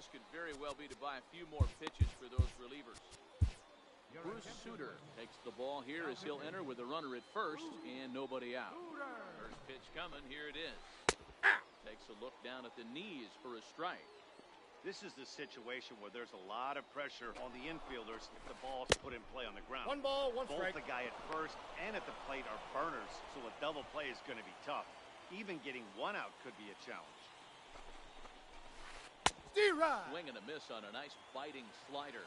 this could very well be to buy a few more pitches for those relievers. Bruce Sutter takes the ball here as he'll enter with a runner at first and nobody out. First pitch coming. Here it is. Takes a look down at the knees for a strike. This is the situation where there's a lot of pressure on the infielders if the ball's put in play on the ground. 1 ball, 1 strike. Both the guy at first and at the plate are burners, so a double play is going to be tough. Even getting 1 out could be a challenge. Swing and a miss on a nice biting slider.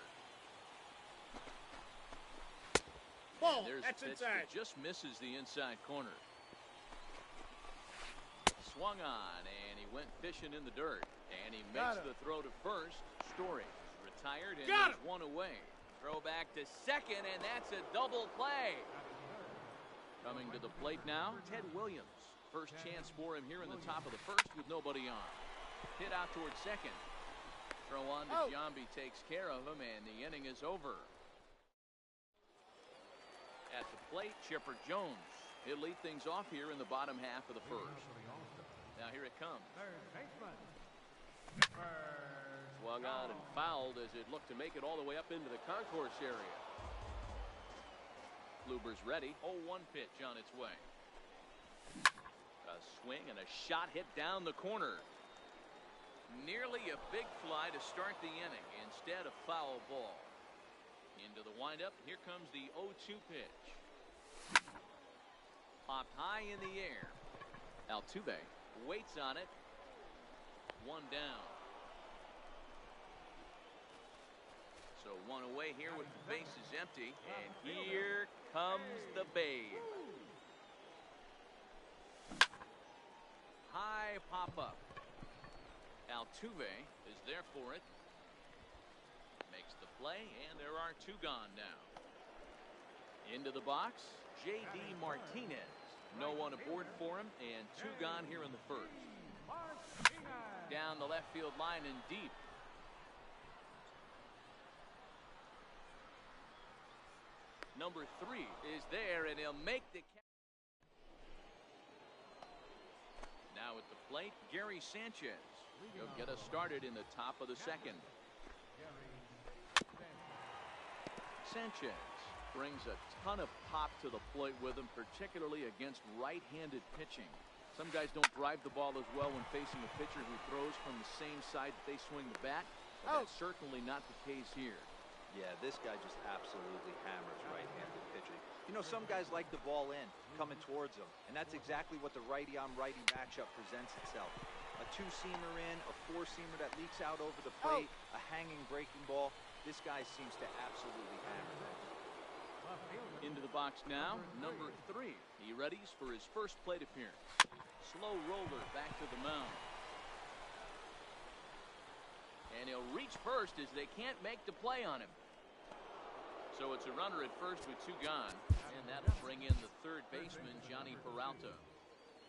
Ball, there's that's a pitch inside. that just misses the inside corner. Swung on, and he went fishing in the dirt. And he makes the throw to first. Story retired, and there's 1 away. Throw back to second, and that's a double play. Coming to the plate now, Ted Williams. First chance for him here in the top of the first with nobody on. Hit out towards second. Throw on to Giambi takes care of him, and the inning is over. At the plate, Chipper Jones. He'll lead things off here in the bottom half of the first. Now here it comes. Swung on and fouled as it looked to make it all the way up into the concourse area. Kluber's ready. 0-1 pitch on its way. A swing and a shot hit down the corner. Nearly a big fly to start the inning. Instead, a foul ball. Into the windup. Here comes the 0-2 pitch. Popped high in the air. Altuve waits on it. 1 down. So 1 away here with the bases empty. And here comes the Babe. High pop-up. Altuve is there for it. Makes the play, and there are 2 gone now. Into the box, J.D. Martinez. No one aboard for him, and 2 gone here in the first. Down the left field line and deep. Number 3 is there, and he'll make the catch. Now at the plate, Gary Sanchez. He'll get us started in the top of the second. Sanchez brings a ton of pop to the plate with him, particularly against right-handed pitching. Some guys don't drive the ball as well when facing a pitcher who throws from the same side that they swing the bat. But that's certainly not the case here. Yeah, this guy just absolutely hammers right-handed pitching. You know, some guys like the ball in, coming towards them, and that's exactly what the righty-on-righty matchup presents itself. A 2-seamer in, a 4-seamer that leaks out over the plate, a hanging breaking ball. This guy seems to absolutely hammer that. Into the box now, number 3. He readies for his first plate appearance. Slow roller back to the mound. And he'll reach first as they can't make the play on him. So it's a runner at first with 2 gone. And that'll bring in the third baseman, Johnny Peralta.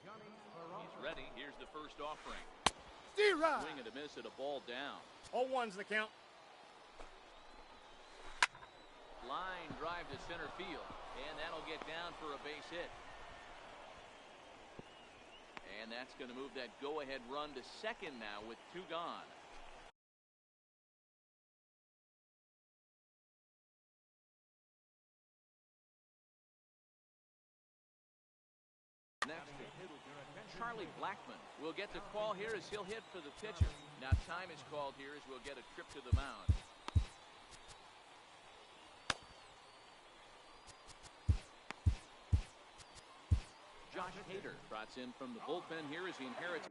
He's ready. Here's the first offering. Swing and a miss at a ball down. 0-1's the count. Line drive to center field. And that'll get down for a base hit. And that's going to move that go-ahead run to second now with 2 gone. Next, Charlie Blackmon will get the call here as he'll hit for the pitcher. Now time is called here as we'll get a trip to the mound. Josh Hader trots in from the bullpen here as he inherits.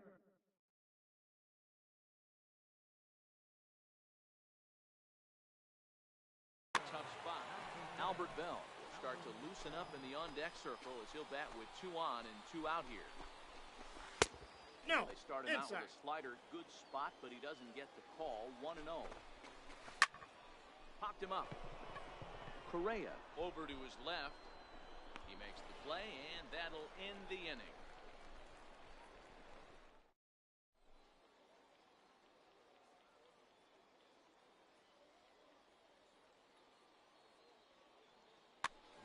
Tough spot. Albert Bell will start to loosen up in the on-deck circle as he'll bat with 2 on and 2 out here. No, they start him out with a slider. Good spot, but he doesn't get the call. 1-0. Popped him up. Correa over to his left. He makes the play, and that'll end the inning.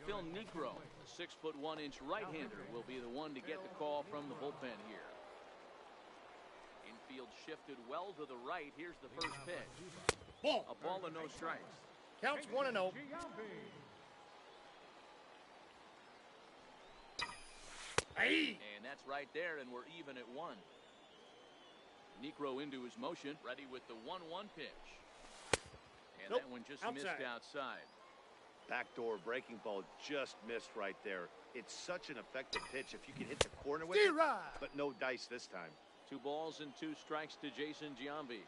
Phil Niekro, a 6'1" right-hander, will be the one to get the call from the bullpen here. Infield field shifted well to the right. Here's the first pitch. Ball. A ball and no strikes. Counts 1-0. Hey. And that's right there, and we're even at 1. Necro into his motion, ready with the 1-1 pitch. And Nope. that one just Outside. missed outside. Backdoor breaking ball just missed right there. It's such an effective pitch if you can hit the corner with it, D-Rod. but no dice this time. 2 balls and 2 strikes to Jason Giambi.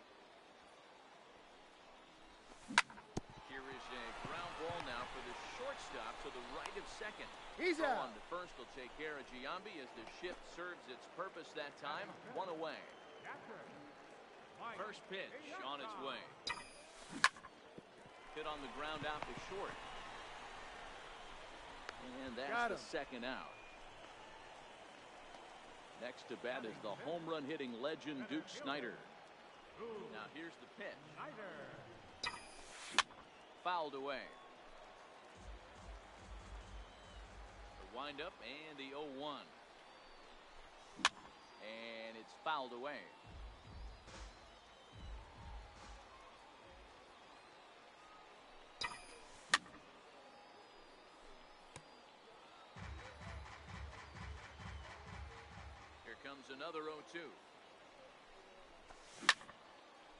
Here is a ground ball now for the shortstop to the right of second. He's Throw out. on to first will take care of Giambi as the shift serves its purpose that time. 1 away. First pitch on its way. Hit on the ground out to short. And that's the second out. Next to bat is the home run hitting legend Duke Snider. Now here's the pitch. Fouled away. The windup and the 0-1. And it's fouled away. Here comes another 0-2.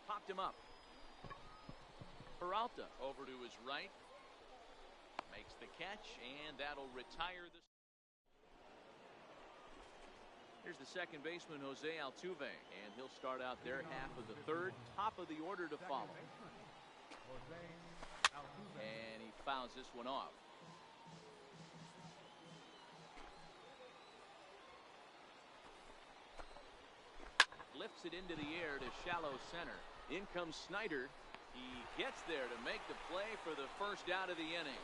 Popped him up. Peralta over to his right. Makes the catch, and that'll retire the... Here's the second baseman, Jose Altuve, and he'll start out their half of the third. Top of the order to follow. And he fouls this one off. Lifts it into the air to shallow center. In comes Snider. He gets there to make the play for the first out of the inning.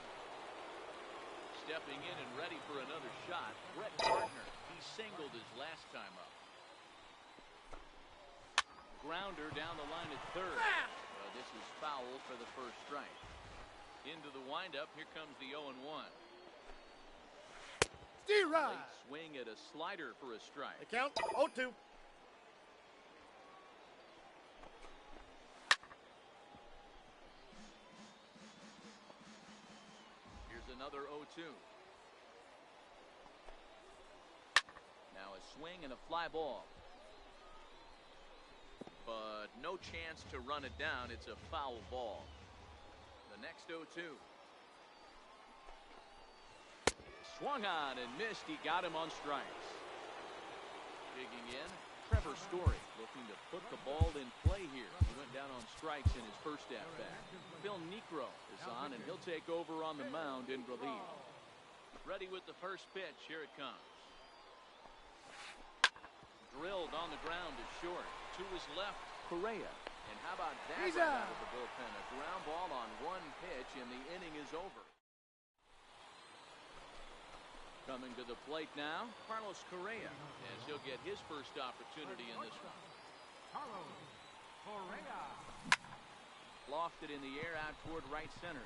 Stepping in and ready for another shot, Brett Gardner. He singled his last time up. Grounder down the line at third. This is foul for the first strike. Into the windup, here comes the 0-1. D-Rod. Late swing at a slider for a strike. The count 0-2. Here's another 0-2. Now a swing and a fly ball. But no chance to run it down. It's a foul ball. The next 0-2. Swung on and missed. He got him on strikes. Digging in, Trevor Story looking to put the ball in play here. He went down on strikes in his first at-bat. Phil Necro is on, and he'll take over on the mound in relief. Ready with the first pitch. Here it comes. Drilled on the ground to short. To his left, Correa. And how about that He's out out. of the bullpen? A ground ball on one pitch, and the inning is over. Coming to the plate now, Carlos Correa, as he'll get his first opportunity in this one. Carlos Correa. Lofted in the air out toward right center.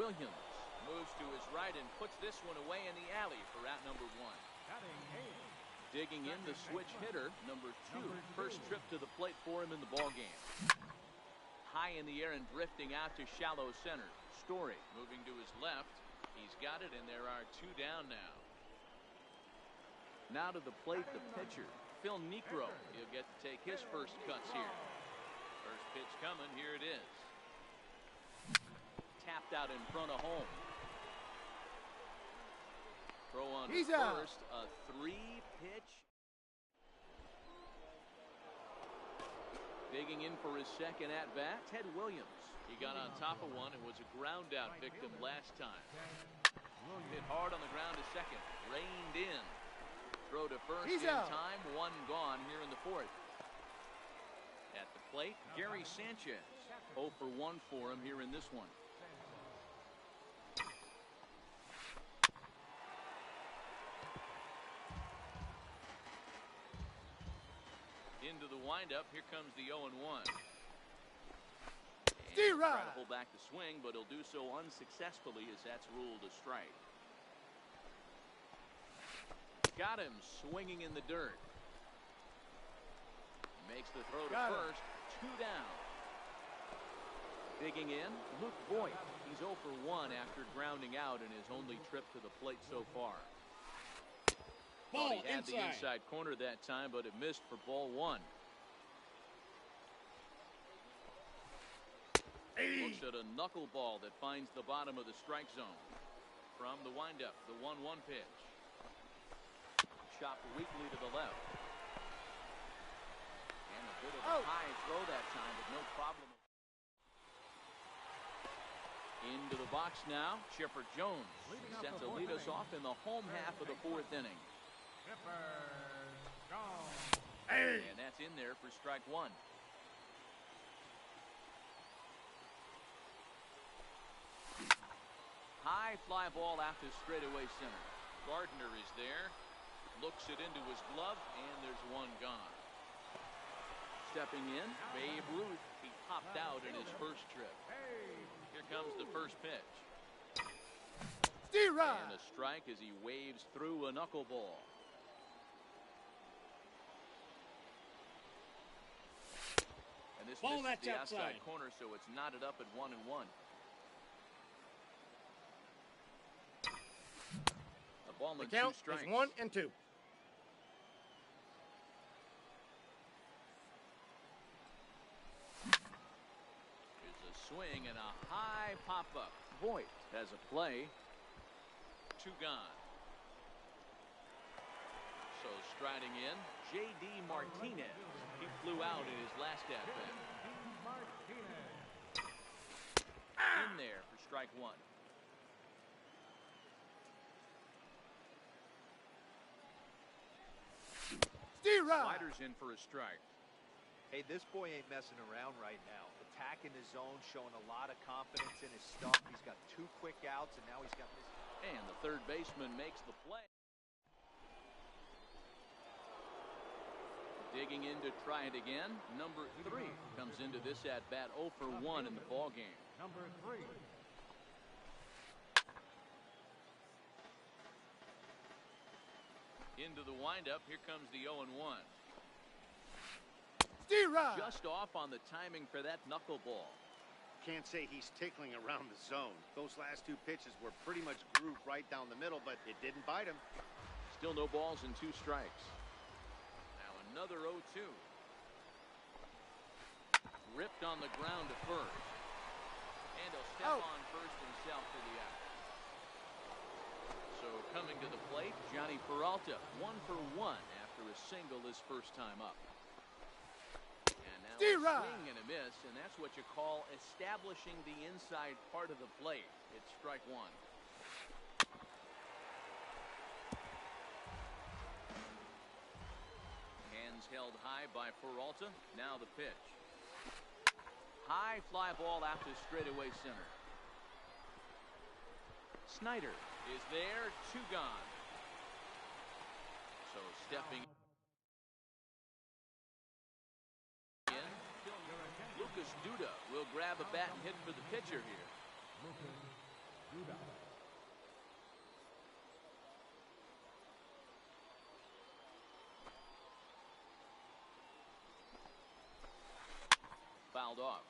Williams moves to his right and puts this one away in the alley for out number 1. Batting eighth. Digging in the switch hitter, number 2. First trip to the plate for him in the ballgame. High in the air and drifting out to shallow center. Story moving to his left. He's got it, and there are 2 down now. Now to the plate, the pitcher, Phil Necro. He'll get to take his first cuts here. First pitch coming. Here it is. Tapped out in front of home. Throw on He's first. out. A 3-pitch. Digging in for his second at-bat, Ted Williams. He got on top of one and was a ground-out victim last time. Hit hard on the ground to second. Reined in. Throw to first He's in out. time. 1 gone here in the 4th. At the plate, Gary Sanchez. 0 for 1 for him here in this one. Into the windup. Here comes the 0-1. D-Rod. Try to hold back the swing, but he'll do so unsuccessfully as that's ruled a strike. Got him swinging in the dirt. Makes the throw to Got it. first. 2 down. Digging in, Luke Voigt. He's 0 for 1 after grounding out in his only trip to the plate so far. Ball He had the inside corner that time, but it missed for ball 1. Looks at a knuckleball that finds the bottom of the strike zone. From the windup, the 1-1 pitch. Chopped weakly to the left. And a bit of a high throw that time, but no problem. Into the box now, Chipper Jones. Set to lead us off in the home half of the 4th inning. Chipper Jones. And that's in there for strike 1. High fly ball out to straightaway center. Gardner is there. Looks it into his glove, and there's 1 gone. Stepping in, Babe Ruth. He popped out in his first trip. Here comes the first pitch. And a strike as he waves through a knuckleball. And this Ball, misses that's the outside. outside corner, so it's knotted up at 1-1. A ball The and count 2 strikes. is 1 and 2. There's a swing and a high pop-up. Voigt has a play. 2 gone. So striding in, J.D. Martinez. He flew out in his last at-bat. Martinez. In there for strike 1. Sliders in for a strike. Hey, this boy ain't messing around right now. Attacking the zone, showing a lot of confidence in his stuff. He's got 2 quick outs, and now he's got this. And the third baseman makes the play. Digging in to try it again. Number 3 comes into this at-bat 0 for 1 in the ballgame. Number 3. Into the windup. Here comes the 0-1. Just off on the timing for that knuckleball. Can't say he's tickling around the zone. Those last 2 pitches were pretty much grooved right down the middle, but it didn't bite him. Still no balls and 2 strikes. Now another 0-2. Ripped on the ground to first. And he'll step on first himself for the out. So coming to the plate, Johnny Peralta, 1 for 1 after a single his first time up. And now a swing and a miss, and that's what you call establishing the inside part of the plate. It's strike 1. Hands held high by Peralta. Now the pitch. High fly ball out to straightaway center. Snyder is there, 2 gone. So stepping in, Lucas Duda will grab a bat and hit for the pitcher here. Lucas Duda. Fouled off.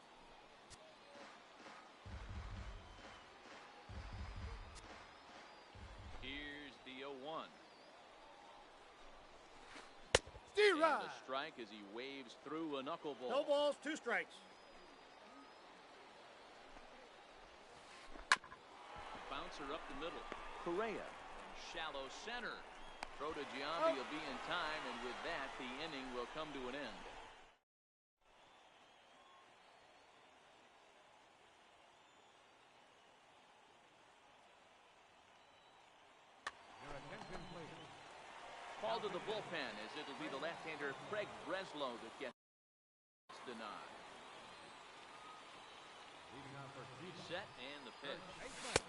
Here's the 0-1. And a strike as he waves through a knuckleball. No balls, 2 strikes. Bouncer up the middle. Correa. Shallow center. Throw to Giambi will be in time, and with that, the inning will come to an end. Your attention, please. Call to the bullpen as it'll be the left-hander Craig Breslow that gets the nod. Leading off for Duda. Set and the pitch.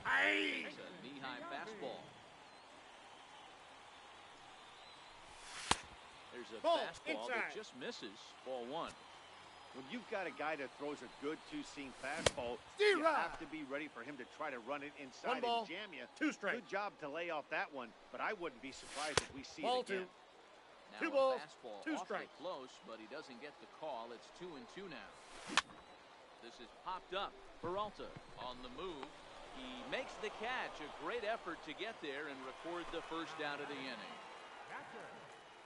Hey! It's a knee-high fastball. There's a Ball fastball that inside. just misses. Ball 1. When you've got a guy that throws a good 2-seam fastball, you have to be ready for him to try to run it inside 1 ball, and jam you. 2 strikes. Good job to lay off that one, but I wouldn't be surprised if we see Ball it again. 2. Now 2 a balls, fastball 2 awfully strikes. close, but he doesn't get the call. It's 2-2 now. This is popped up. Peralta on the move. He makes the catch. A great effort to get there and record the first out of the inning.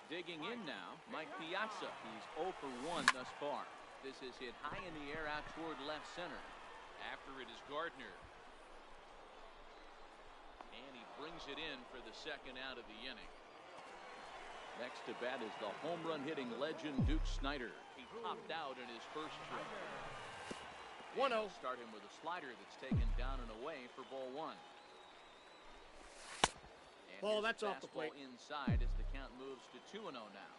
Digging in now, Mike Piazza. He's 0 for 1 thus far. This is hit high in the air out toward left center. After it is Gardner. And he brings it in for the second out of the inning. Next to bat is the home run hitting legend Duke Snider. He popped out in his first trip. 1-0. Start him with a slider that's taken down and away for ball 1. And Ball, here's that's a off the fastball plate. inside as the count moves to 2-0 now.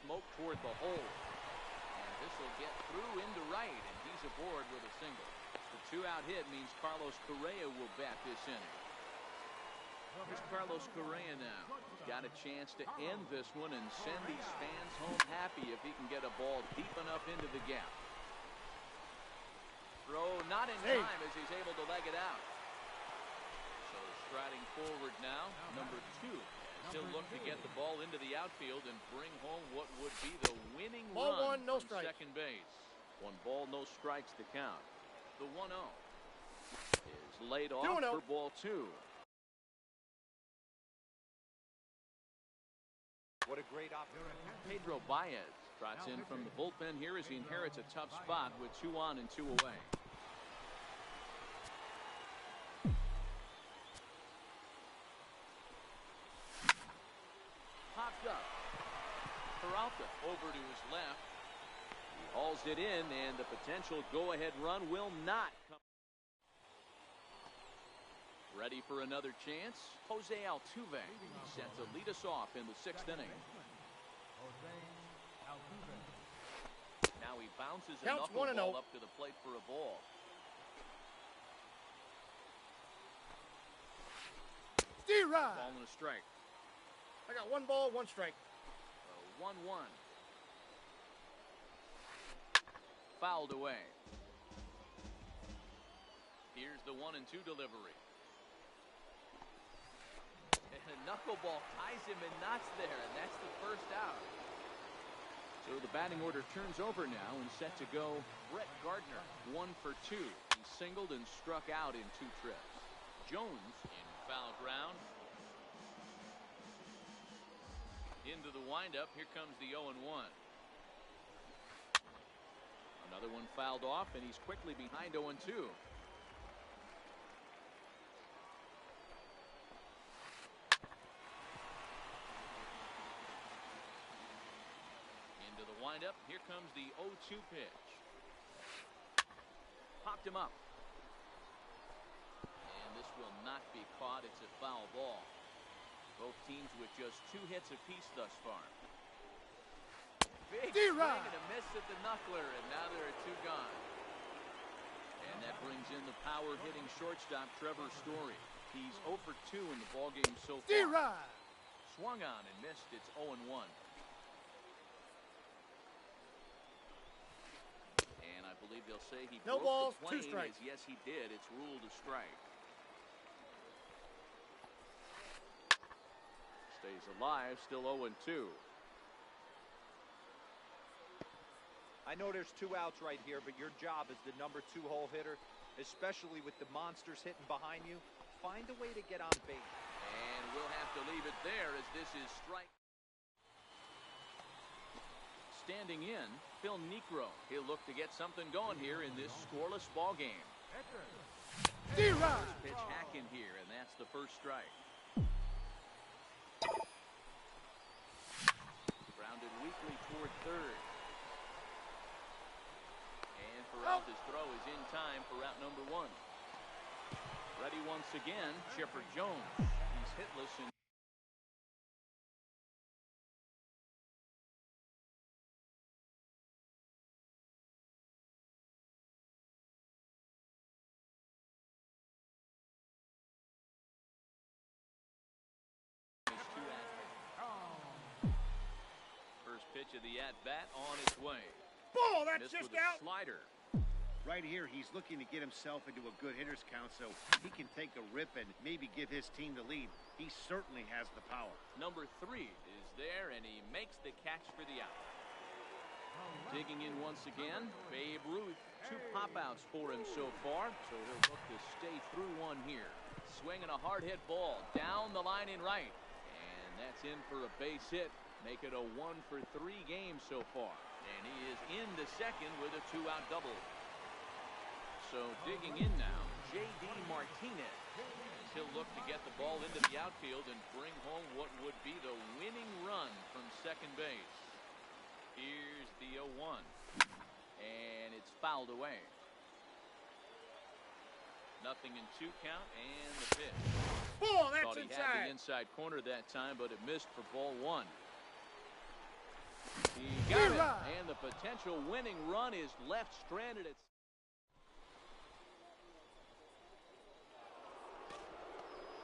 Smoke toward the hole. And this will get through into right, and he's aboard with a single. The 2-out hit means Carlos Correa will bat this inning. Here's Carlos Correa now. He's got a chance to end this one and send these fans home happy if he can get a ball deep enough into the gap. Throw not in time as he's able to leg it out. So striding forward now, number 2. He'll look to get the ball into the outfield and bring home what would be the winning Ball run 1, no from strikes. second base. 1 ball, no strikes to count. The 1-0 is laid off 2-0. for ball 2. What a great opportunity. Pedro Baez trots in from the bullpen here as he inherits a tough spot with 2 on and 2 away. Popped up. Peralta over to his left. He hauls it in, and the potential go-ahead run will not come. Ready for another chance? Jose Altuve set to lead us off in the 6th inning. Now he bounces a Counts knuckleball 1-0. up to the plate for a ball. D-Rod. Ball and a strike. I got 1 ball, 1 strike. 1-1. Fouled away. Here's the 1-2 delivery. And a knuckleball ties him in knots there, and that's the first out. So the batting order turns over now and set to go Brett Gardner, 1 for 2. He singled and struck out in 2 trips. Jones in foul ground. Into the windup. Here comes the 0-1. Another one fouled off, and he's quickly behind 0-2. Into the windup. Here comes the 0-2 pitch. Popped him up. And this will not be caught. It's a foul ball. Both teams with just 2 hits apiece thus far. Big swing and a miss at the knuckler, and now there are 2 gone. And that brings in the power-hitting shortstop Trevor Story. He's 0 for 2 in the ballgame so far. Swung on and missed. It's 0-1. And I believe they'll say he No broke balls, the 2 plane. strikes. As yes, he did. It's ruled a strike. Stays alive, still 0-2. I know there's 2 outs right here, but your job as the number 2 hole hitter, especially with the monsters hitting behind you, find a way to get on base. And we'll have to leave it there as this is strike. Standing in, Phil Niekro. He'll look to get something going here in this scoreless ball game. D-Rod. Pitch hack in here, and that's the first strike. Grounded weakly toward third. And Peralta's throw is in time for out number 1. Ready once again, Chipper Jones. He's hitless in his 2 at-bats. First pitch of the at-bat on its way. Ball, that's Missed just with a out. slider. Right here, he's looking to get himself into a good hitter's count so he can take a rip and maybe give his team the lead. He certainly has the power. Number 3 is there, and he makes the catch for the out. Digging in once again, Babe Ruth. 2 pop-outs for him so far, so he'll look to stay through one here. Swinging a hard hit ball down the line in right, and that's in for a base hit. Make it a 1-for-3 game so far, and he is into second with a 2-out double. So digging in now, J.D. Martinez. He'll look to get the ball into the outfield and bring home what would be the winning run from second base. Here's the 0-1, and it's fouled away. 0-2 count, and the pitch. Ball, that's Thought he had the inside corner that time, but it missed for ball 1. He got it, and the potential winning run is left stranded at.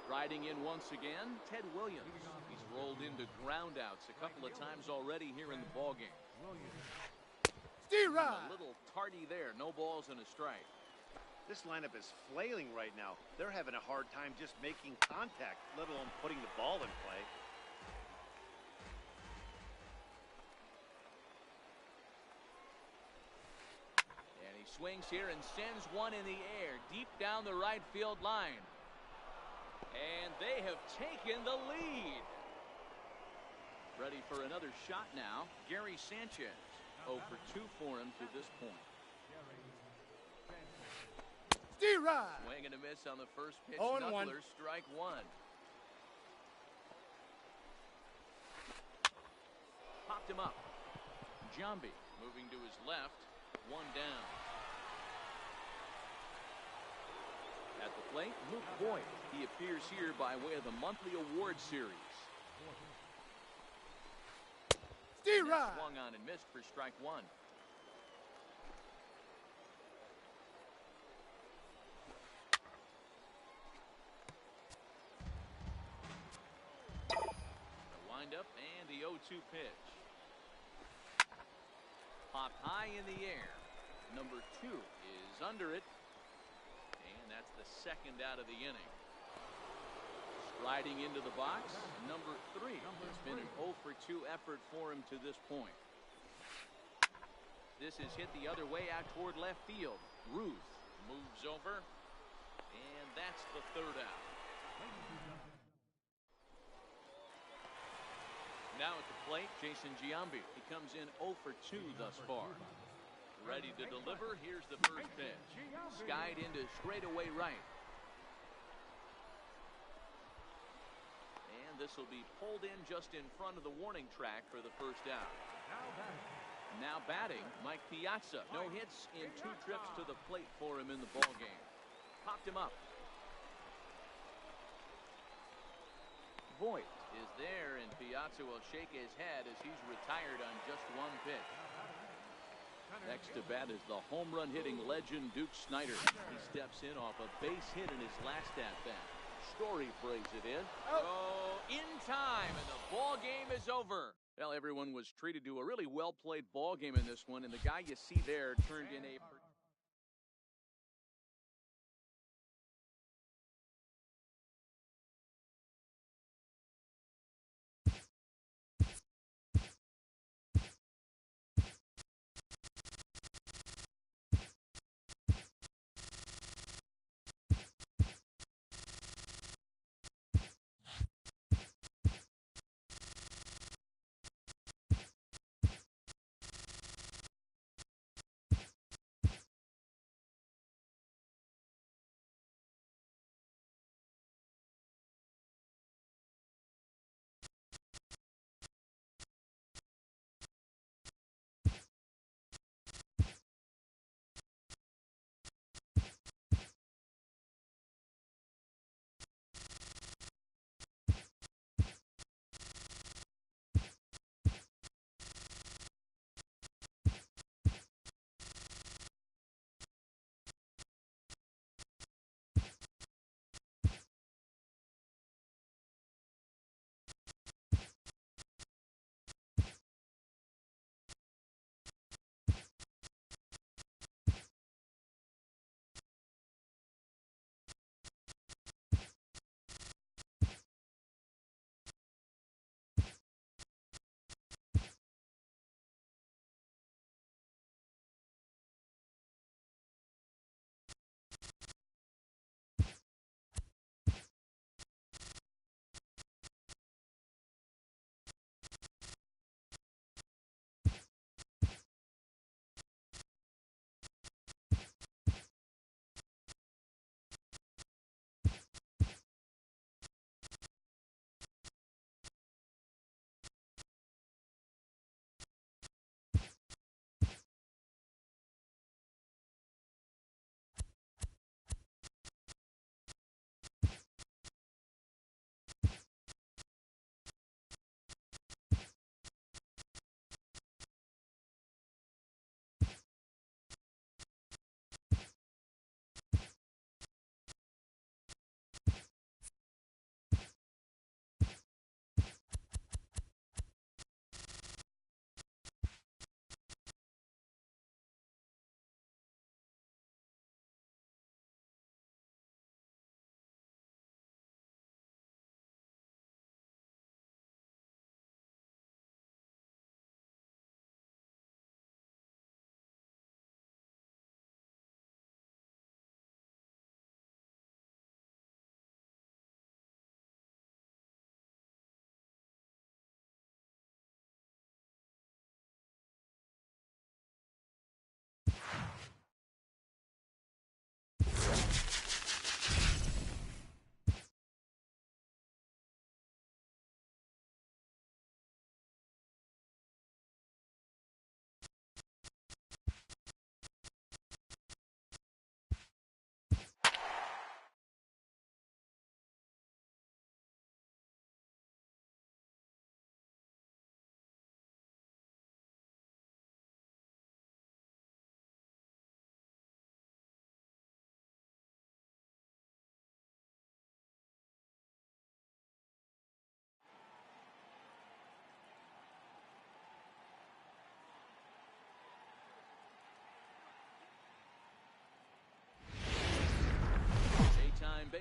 Riding in once again, Ted Williams. He's rolled into groundouts a couple of times already here in the ballgame. A little tardy there. No balls and a strike. This lineup is flailing right now. They're having a hard time just making contact, let alone putting the ball in play. And he swings here and sends one in the air, deep down the right field line. And they have taken the lead. Ready for another shot now, Gary Sanchez. 0 for 2 for him to this point. Swing and a miss on the first pitch. Knuckler, strike 1. Popped him up. Giambi moving to his left. 1 down. At the plate, Luke Voigt. He appears here by way of the monthly award series. Swung on and missed for strike 1. The windup and the 0-2 pitch. Popped high in the air. Number 2 is under it. And that's the second out of the inning. Striding into the box, number 3. It's been an 0 for 2 effort for him to this point. This is hit the other way out toward left field. Ruth moves over, and that's the 3rd out. Now at the plate, Jason Giambi. He comes in 0 for 2 thus far. Ready to deliver. Here's the first pitch. Skied into straightaway right. And this will be pulled in just in front of the warning track for the first out. Now batting, Mike Piazza. No hits in 2 trips to the plate for him in the ballgame. Popped him up. Voigt is there, and Piazza will shake his head as he's retired on just 1 pitch. Next to bat is the home run hitting legend Duke Snider. He steps in off a base hit in his last at-bat. Story plays it in. Oh, in time, and the ball game is over. Well, everyone was treated to a really well-played ball game in this one, and the guy you see there turned in a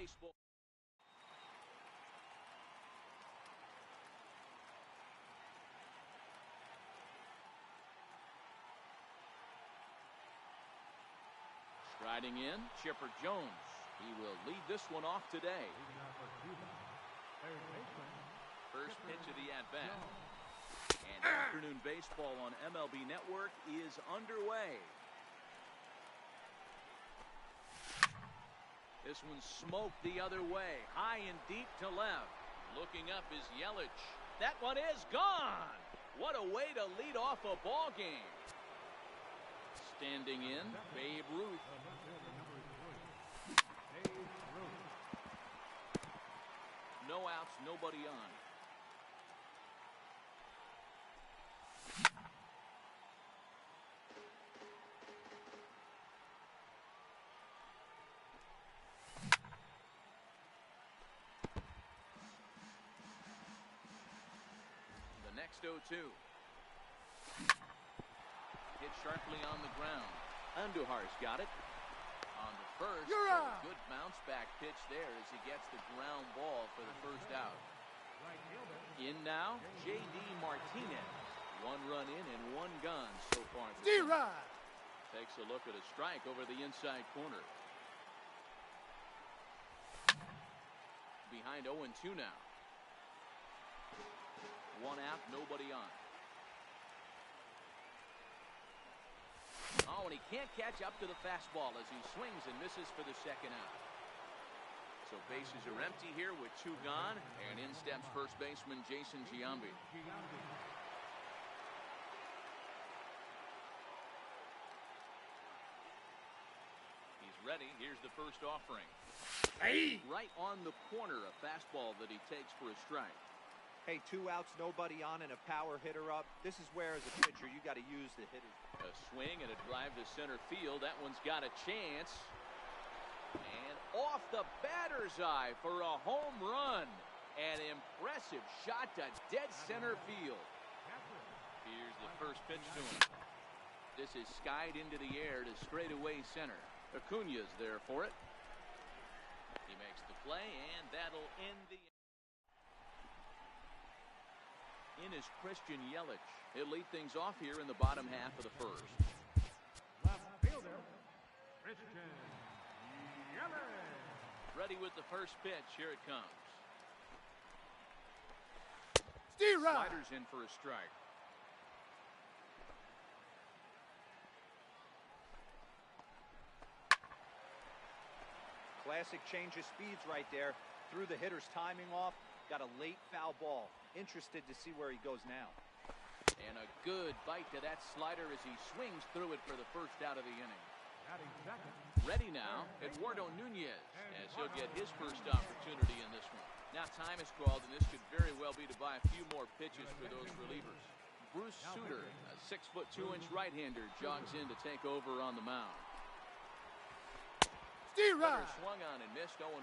baseball. Striding in, Chipper Jones. He will lead this one off today. Leading off for Cuba, third baseman. First pitch of the at-bat. And afternoon baseball on MLB Network is underway. This one smoked the other way, high and deep to left. Looking up is Yelich. That one is gone. What a way to lead off a ball game. Standing in, Babe Ruth. The left fielder, number 3, Babe Ruth. No outs, nobody on. The next 0-2. Hit sharply on the ground. Andujar's got it. On the first, You're a out. good bounce back pitch there as he gets the ground ball for the first out. Right fielder, In now, J.D. Martinez. 1 run in and 1 gone so far. D-Rod. Takes a look at a strike over the inside corner. Behind 0-2 now. 1 out, nobody on. Oh, and he can't catch up to the fastball as he swings and misses for the second out. So bases are empty here with 2 gone, and in steps first baseman Jason Giambi. Giambi. He's ready. Here's the first offering. Hey. Right on the corner, a fastball that he takes for a strike. Hey, 2 outs, nobody on, and a power hitter up. This is where, as a pitcher, you got to use the hitter. A swing and a drive to center field. That one's got a chance. And off the batter's eye for a home run. An impressive shot to dead center field. Here's the first pitch to him. This is skied into the air to straightaway center. Acuña's there for it. He makes the play, and that'll end the inning. In is Christian Yelich. He'll lead things off here in the bottom half of the first. Left fielder, Christian Yelich. Ready with the first pitch. Here it comes. D-Rod. Sliders in for a strike. Classic change of speeds right there. Threw the hitter's timing off. Got a late foul ball. Interested to see where he goes now. And a good bite to that slider as he swings through it for the first out of the inning. Batting second, Ready now, Eduardo Nunez, as he'll get his first opportunity in this one. Now time is called, and this could very well be to buy a few more pitches for those relievers. Bruce Sutter, a 6'2" right-hander, jogs in to take over on the mound. D-Rod. Cutter swung on and missed 0-1.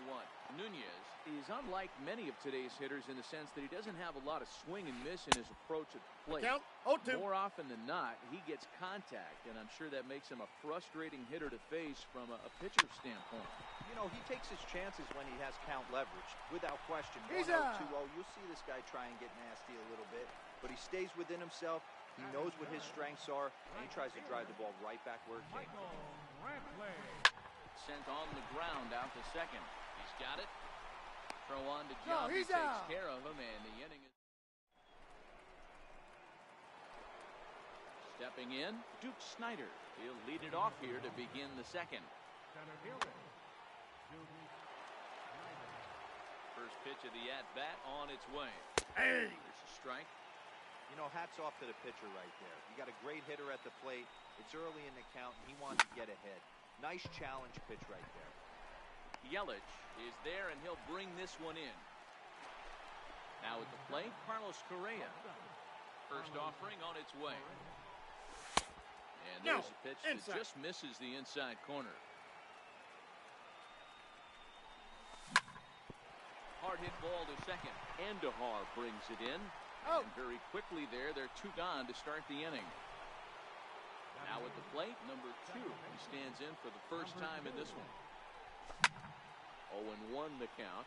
Nunez is unlike many of today's hitters in the sense that he doesn't have a lot of swing and miss in his approach at the plate. Count 0-2. More often than not, he gets contact, and I'm sure that makes him a frustrating hitter to face from a pitcher's standpoint. You know, he takes his chances when he has count leverage. Without question, He's 1-0, out. 2-0, you'll see this guy try and get nasty a little bit, but he stays within himself. He knows what his strengths are, and he tries to drive the ball right back where it came from. Michael Brantley. Sent on the ground out to second. He's got it. Throw on to No, John. He he's takes out. care of him, and the inning is... Stepping in, Duke Snyder. He'll lead it off here to begin the second. Center fielder, Duke Snyder. First pitch of the at-bat on its way. Hey. There's a strike. You know, hats off to the pitcher right there. You got a great hitter at the plate. It's early in the count, and he wanted to get ahead. Nice challenge pitch right there. Yelich is there, and he'll bring this one in. Now at the plate, Carlos Correa. First offering on its way. And there's a pitch that inside. just misses the inside corner. Hard hit ball to second. Andujar brings it in. Oh. And very quickly there, they're 2 gone to start the inning. Now at the plate, number 2. He stands in for the first time in this one. 0-1 the count.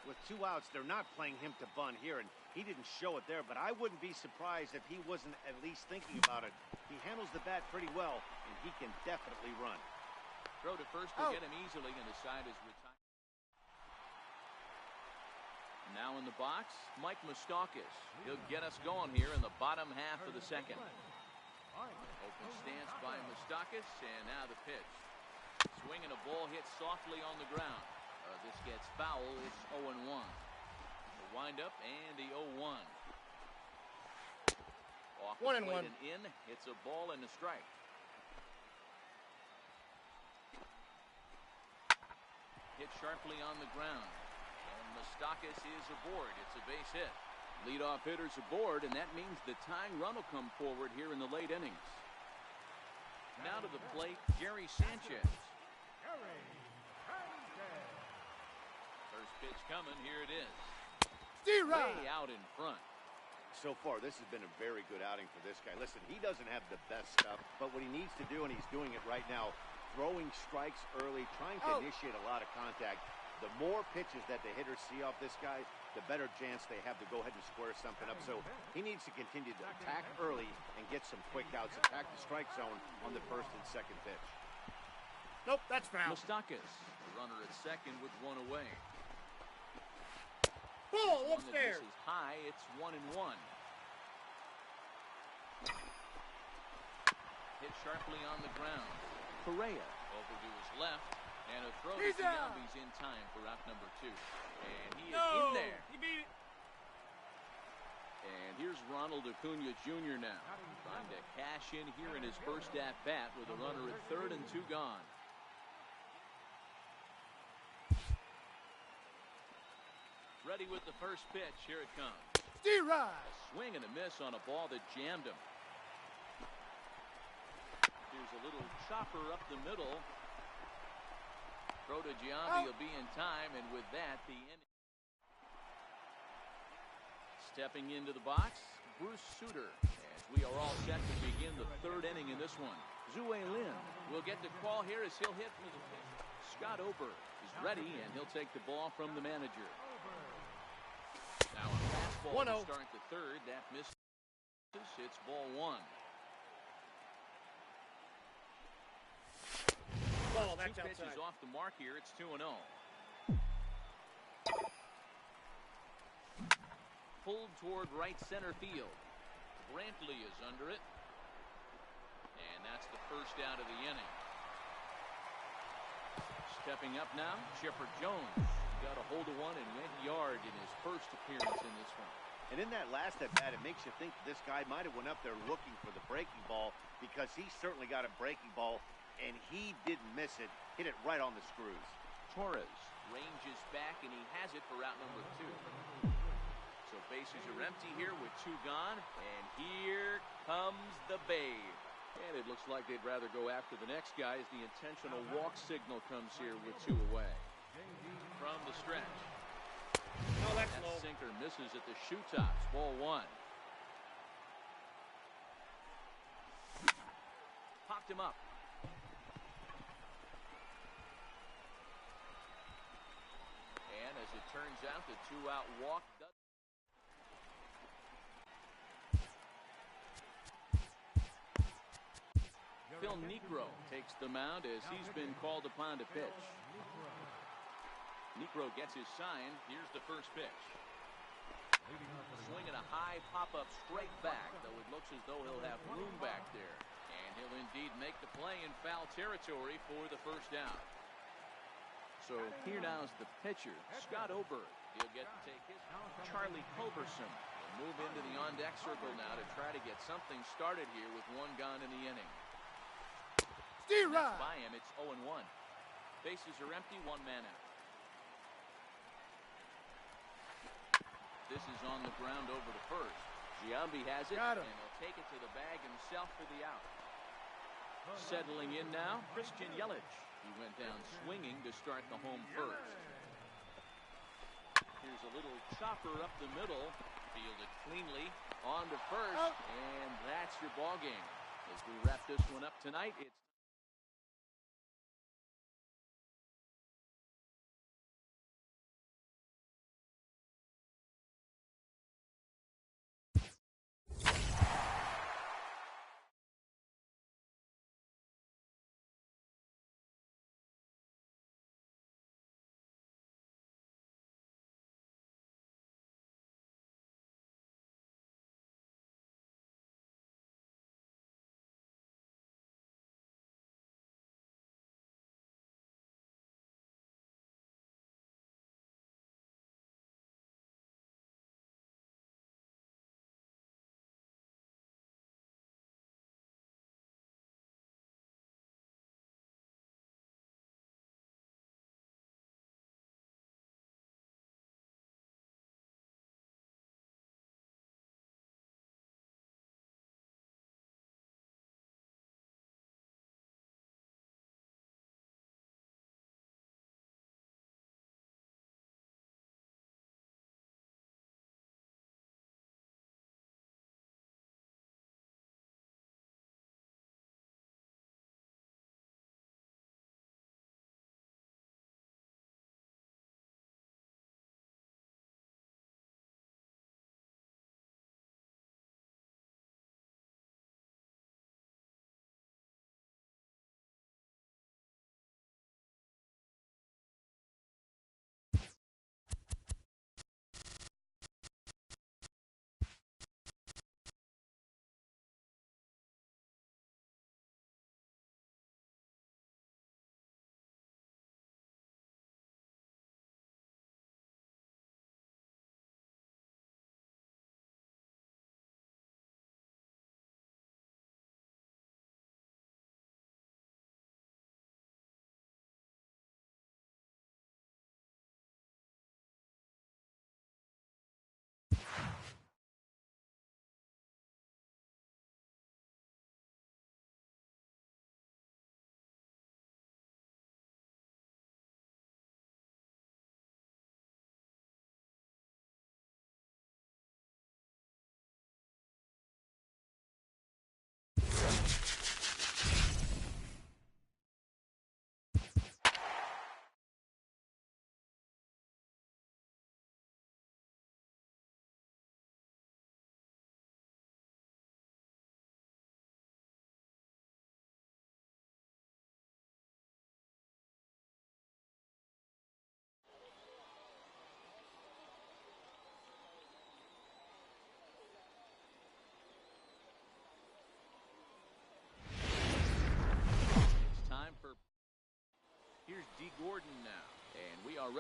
With 2 outs, they're not playing him to bunt here, and he didn't show it there, but I wouldn't be surprised if he wasn't at least thinking about it. He handles the bat pretty well, and he can definitely run. Throw to first will get him easily, and the side is retired. Now in the box, Mike Moustakas. He'll get us going here in the bottom half of the second. Open stance by Moustakas, and now the pitch. Swinging a ball hit softly on the ground. This gets foul. It's 0-1. The windup and the 0-1. Off the plate and in. It's a ball and a strike. Hit sharply on the ground. And Moustakas is aboard. It's a base hit. Leadoff hitter's aboard, and that means the tying run will come forward here in the late innings. Now to the plate, Gary Sanchez. First pitch coming. Here it is. Way out in front. So far, this has been a very good outing for this guy. Listen, he doesn't have the best stuff, but what he needs to do, and he's doing it right now, throwing strikes early, trying to initiate a lot of contact. The more pitches that the hitters see off this guy, the better chance they have to go ahead and square something up. So he needs to continue to attack early and get some quick outs, attack the strike zone on the first and second pitch. Nope, that's foul. Moustakas, the runner at second with one away. Ball One upstairs. that misses high. It's 1-1. Hit sharply on the ground. Correa over to his left, and a throw to Giambi's in time for out number 2. And he is in there. He beat it. And here's Ronald Acuna Jr. now, trying to cash in here in his first at-bat with a runner at third and 2 gone. Ready with the first pitch. Here it comes. D-Rod. A swing and a miss on a ball that jammed him. Here's a little chopper up the middle. Throw to Giambi will be in time, and with that, the inning. Stepping into the box, Bruce Sutter, as we are all set to begin the third inning in this one. Zue Lin will get the call here as he'll hit with the pitch. Scott Ober is ready, and he'll take the ball from the manager. Now a fastball to start the third. That misses. It's ball 1. Ball, that's 2 pitches outside. off the mark here. It's 2-0. Pulled toward right center field. Brantley is under it. And that's the first out of the inning. Stepping up now, Chipper Jones. Got a hold of one and went yard in his first appearance in this one. And in that last at-bat, it makes you think this guy might have went up there looking for the breaking ball, because he certainly got a breaking ball, and he didn't miss it. Hit it right on the screws. Torres ranges back, and he has it for out number 2. So bases are empty here with 2 gone, and here comes the Babe. And it looks like they'd rather go after the next guy as the intentional walk signal comes here with 2 away. From the stretch. No, that's That low. sinker misses at the shoe tops. Ball 1. Popped him up. And as it turns out, the 2-out walk does. Phil Niekro takes the mound as he's been called upon to pitch. Niekro gets his sign. Here's the first pitch. Swinging a high pop-up straight back, though it looks as though he'll have room back there. And he'll indeed make the play in foul territory for the first out. So here now is the pitcher, Scott Ober. He'll get to take his. Charlie Culberson will move into the on-deck circle now to try to get something started here with 1 gone in the inning. D-Rod. By him, it's 0-1. Bases are empty, 1 man out. This is on the ground over to first. Giambi has it, and he'll take it to the bag himself for the out. Settling in now, Christian Yelich. He went down swinging to start the home first. Here's a little chopper up the middle. Fielded cleanly on to first, and that's your ball game. As we wrap this one up tonight, it's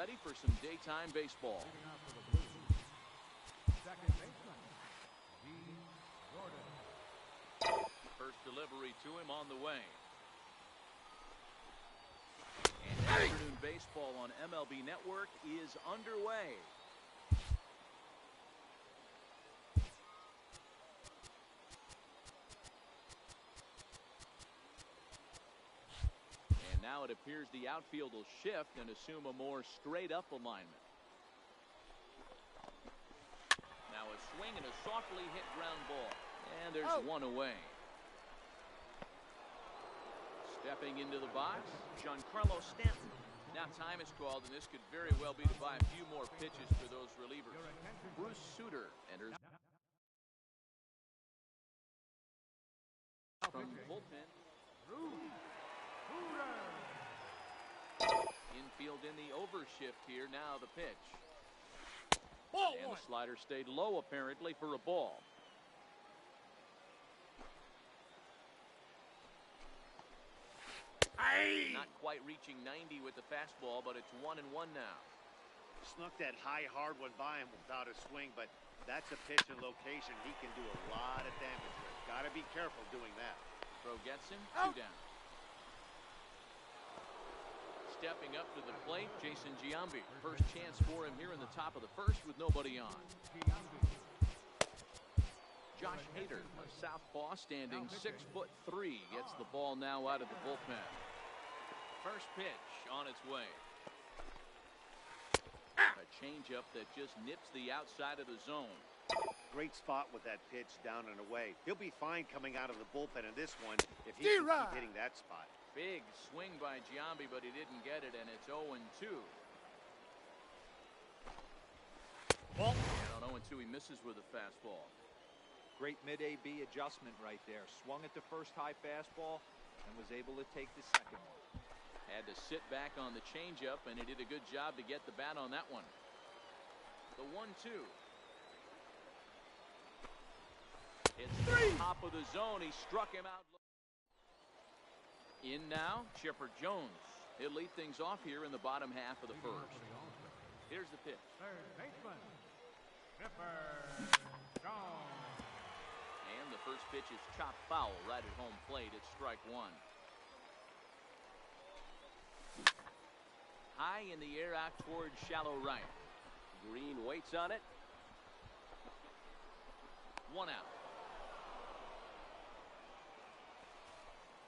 ready for some daytime baseball. Leading out for the Blues, second baseman, Jordan. First delivery to him on the way. And afternoon baseball on MLB Network is underway. And now it appears the outfield will shift and assume a more straight-up alignment. Now a swing and a softly hit ground ball. And there's one away. Stepping into the box, Giancarlo Stanton. Now time is called, and this could very well be to buy a few more pitches for those relievers. Bruce Sutter enters from the bullpen. Infield in the overshift here. Now the pitch. And the slider stayed low apparently for a ball. Not quite reaching 90 with the fastball, but it's 1-1 now. Snuck that high hard one by him without a swing, but that's a pitch and location he can do a lot of damage with. Got to be careful doing that. Throw gets him, 2 down. Stepping up to the plate, Jason Giambi. First chance for him here in the top of the first with nobody on. Josh Hader, a southpaw, standing 6'3", gets the ball now out of the bullpen. First pitch on its way. A changeup that just nips the outside of the zone. Great spot with that pitch down and away. He'll be fine coming out of the bullpen in this one if he can keep hitting that spot. Big swing by Giambi, but he didn't get it, and it's 0-2. Ball. And on 0-2, he misses with a fastball. Great mid-AB adjustment right there. Swung at the first high fastball and was able to take the second one. Had to sit back on the changeup, and he did a good job to get the bat on that one. The 1-2. It's the top of the zone. He struck him out. In now, Chipper Jones. He'll lead things off here in the bottom half of the first. Here's the pitch. Third baseman, Chipper Jones. And the first pitch is chopped foul right at home plate. It's strike 1. High in the air out towards shallow right. Green waits on it. 1 out.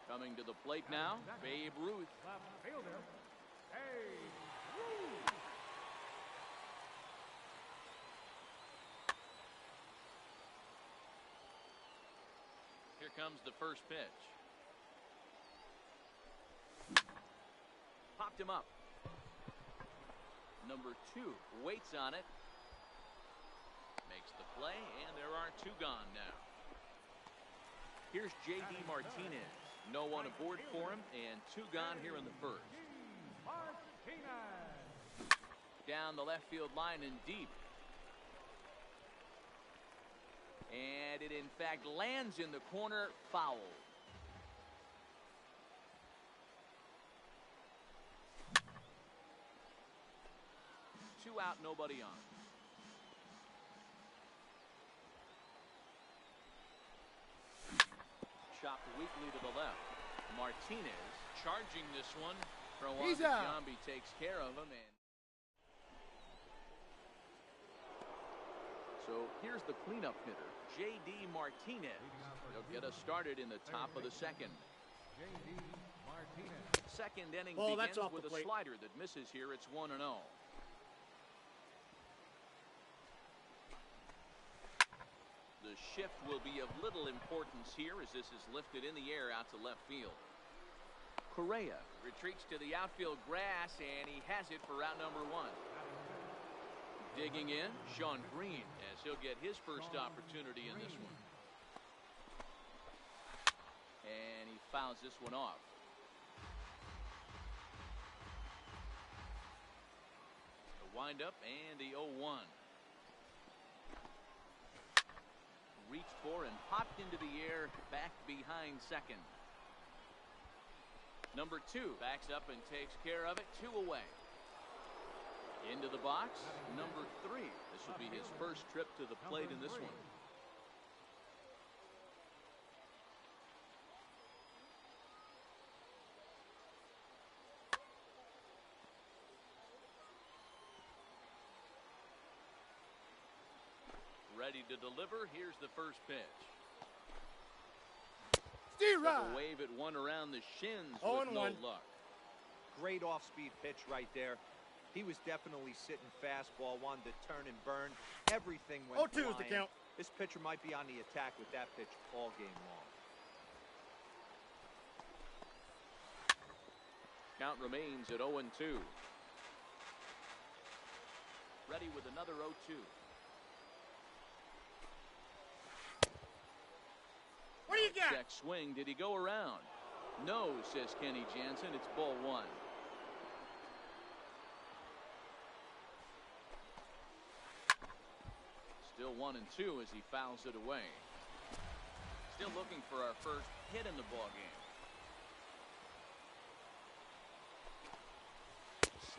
Coming to the plate now, Babe Ruth. Left fielder, Babe Ruth. Here comes the first pitch. Popped him up. Number 2 waits on it. Makes the play, and there are 2 gone now. Here's J.D. Martinez. No one aboard for him, and 2 gone here in the first. Martinez. Down the left field line and deep. And it, in fact, lands in the corner, foul. Two out, nobody on. Chopped weakly to the left. Martinez charging this one. Throw on. Giambi takes care of him. And so here's the cleanup hitter, J.D. Martinez. He'll get us started in the top of the second. J.D. Martinez. Second inning Ball, that's begins off with the a plate. slider that misses here. It's 1-0. The shift will be of little importance here as this is lifted in the air out to left field. Correa retreats to the outfield grass, and he has it for out number 1. Digging in, Sean Green, as he'll get his first opportunity in this one. And he fouls this one off. The windup and the 0-1. Reached for and popped into the air back behind second. Number 2 backs up and takes care of it. 2 away. Into the box, number 3. This will be his first trip to the plate in this one. Ready to deliver. Here's the first pitch. Took a wave at one around the shins with no luck. Great off-speed pitch right there. He was definitely sitting fastball, wanted to turn and burn. Everything went flying. 0-2 is the count. This pitcher might be on the attack with that pitch all game long. Count remains at 0-2. Ready with another 0-2. What do you got? Check swing. Did he go around? No, says Kenny Jansen. It's ball 1. Still 1-2 as he fouls it away. Still looking for our first hit in the ball game.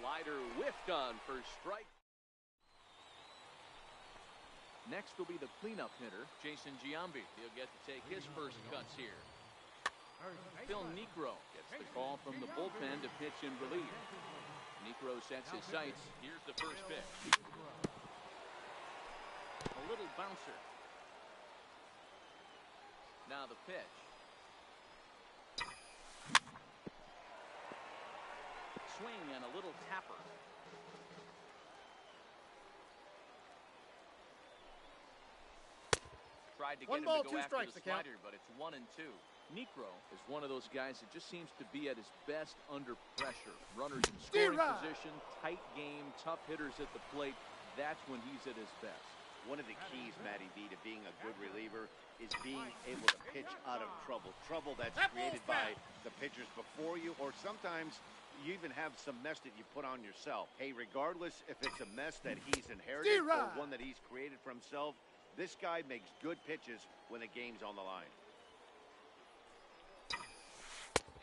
Slider whiffed on for strike. Next will be the cleanup hitter, Jason Giambi. He'll get to take his first cuts here. Phil Niekro gets the call from the bullpen to pitch in relief. Niekro sets his sights. Here's the first pitch. A little bouncer. Now the pitch. Swing and a little tapper. Tried to get him to go after the slider, but it's 1-2. Niekro is one of those guys that just seems to be at his best under pressure. Runners in scoring position, tight game, tough hitters at the plate. That's when he's at his best. One of the keys, Matty B, to being a good reliever is being able to pitch out of trouble. Trouble that's created by the pitchers before you, or sometimes you even have some mess that you put on yourself. Hey, regardless if it's a mess that he's inherited or one that he's created for himself, this guy makes good pitches when the game's on the line.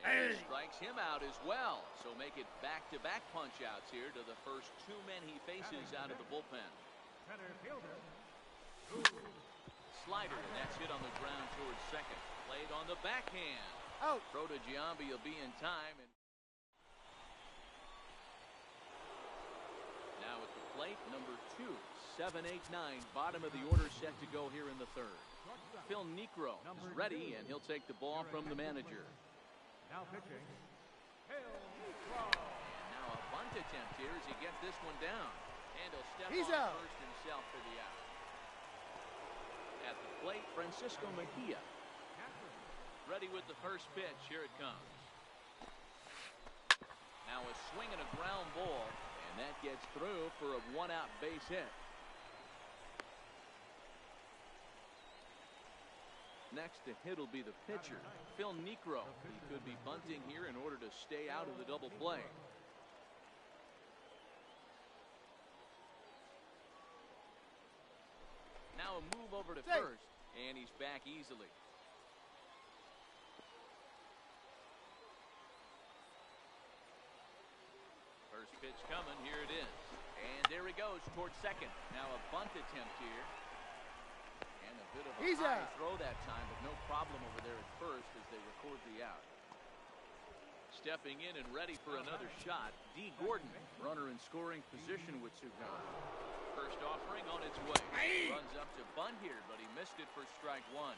And he strikes him out as well. So make it back-to-back punch-outs here to the first 2 men he faces out of the bullpen. Slider, and that's hit on the ground towards second. Played on the backhand. Out. Throw to Giambi will be in time. And now at the plate, number 2. 7, 8, 9, bottom of the order set to go here in the third. Phil Niekro is ready, and he'll take the ball from the manager. Now pitching. And now a bunt attempt here as he gets this one down. And he'll step on out. first himself for the out. At the plate, Francisco Mejia. Ready with the first pitch. Here it comes. Now a swing and a ground ball, and that gets through for a 1-out base hit. Next to hit will be the pitcher, Phil Niekro. He could be bunting here in order to stay out of the double play. Now a move over to first, and he's back easily. First pitch coming, here it is. And there he goes towards second. Now a bunt attempt here. And a bit of a high throw that time, but no problem over there at first as they record the out. Stepping in and ready for another shot, D. Gordon, runner in scoring position with 2 guys. First offering on its way. Runs up to bunt here, but he missed it for strike 1.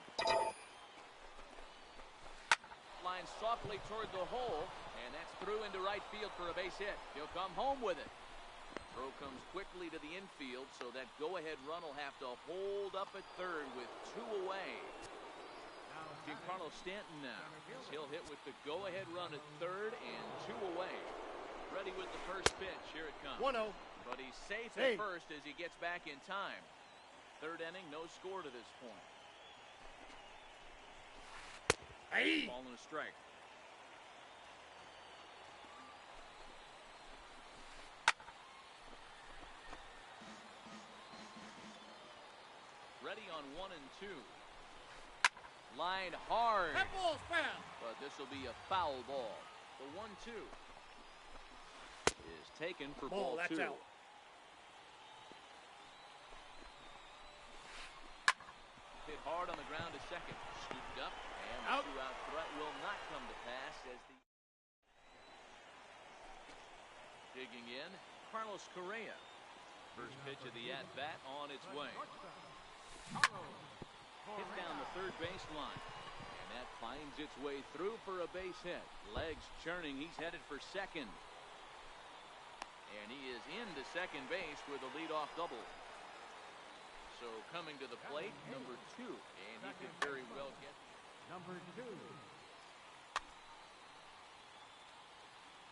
Line softly toward the hole, and that's through into right field for a base hit. He'll come home with it. Throw comes quickly to the infield, so that go-ahead run will have to hold up at third with 2 away. Giancarlo Stanton now, as he'll hit with the go-ahead run at third and 2 away. Ready with the first pitch. Here it comes. 1-0. But he's safe at first as he gets back in time. Third inning, no score to this point. Ball and a strike. Ready on 1 and 2. Line hard. That ball's foul. But this will be a foul ball. The 1-2 is taken for ball 2. Out. hit hard on the ground to second. Scooped up, and the two-out threat will not come to pass as the... Digging in, Carlos Correa. First pitch of the at-bat on its way. Hit down the third baseline. And that finds its way through for a base hit. Legs churning. He's headed for second. And he is into second base with a leadoff double. So coming to the plate, number 2. And he could very well get... Number 2.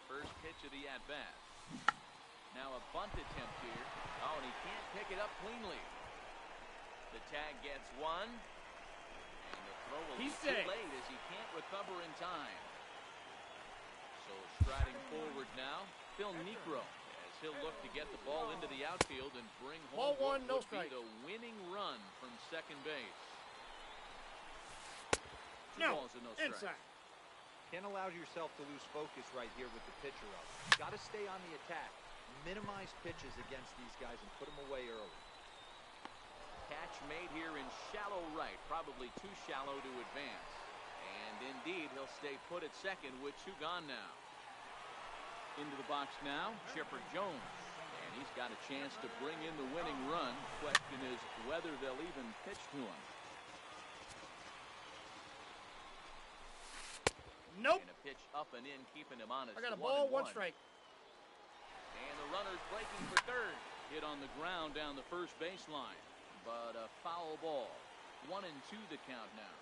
First pitch of the at-bat. Now a bunt attempt here. Oh, and he can't pick it up cleanly. The tag gets one. And the throw will be too late as he can't recover in time. So striding forward now, Phil Niekro, as he'll look to get the ball into the outfield and bring home what would be the winning run from second base. Two balls and no strikes. Can't allow yourself to lose focus right here with the pitcher up. Got to stay on the attack. Minimize pitches against these guys and put them away early. Catch made here in shallow right, probably too shallow to advance. And indeed, he'll stay put at second with 2 gone now. Into the box now, Chipper Jones. And he's got a chance to bring in the winning run. Question is whether they'll even pitch to him. Nope. And a pitch up and in, keeping him honest. I got a ball, 1 strike. And the runner's breaking for third. Hit on the ground down the first baseline. But a foul ball. 1-2 the count now.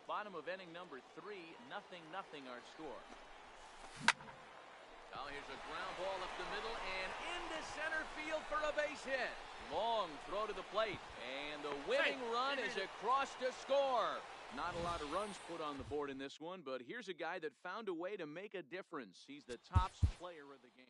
Bottom of inning number 3, 0-0 our score. Now here's a ground ball up the middle and into center field for a base hit. Long throw to the plate. And the winning run is across to score. Not a lot of runs put on the board in this one, but here's a guy that found a way to make a difference. He's the top player of the game.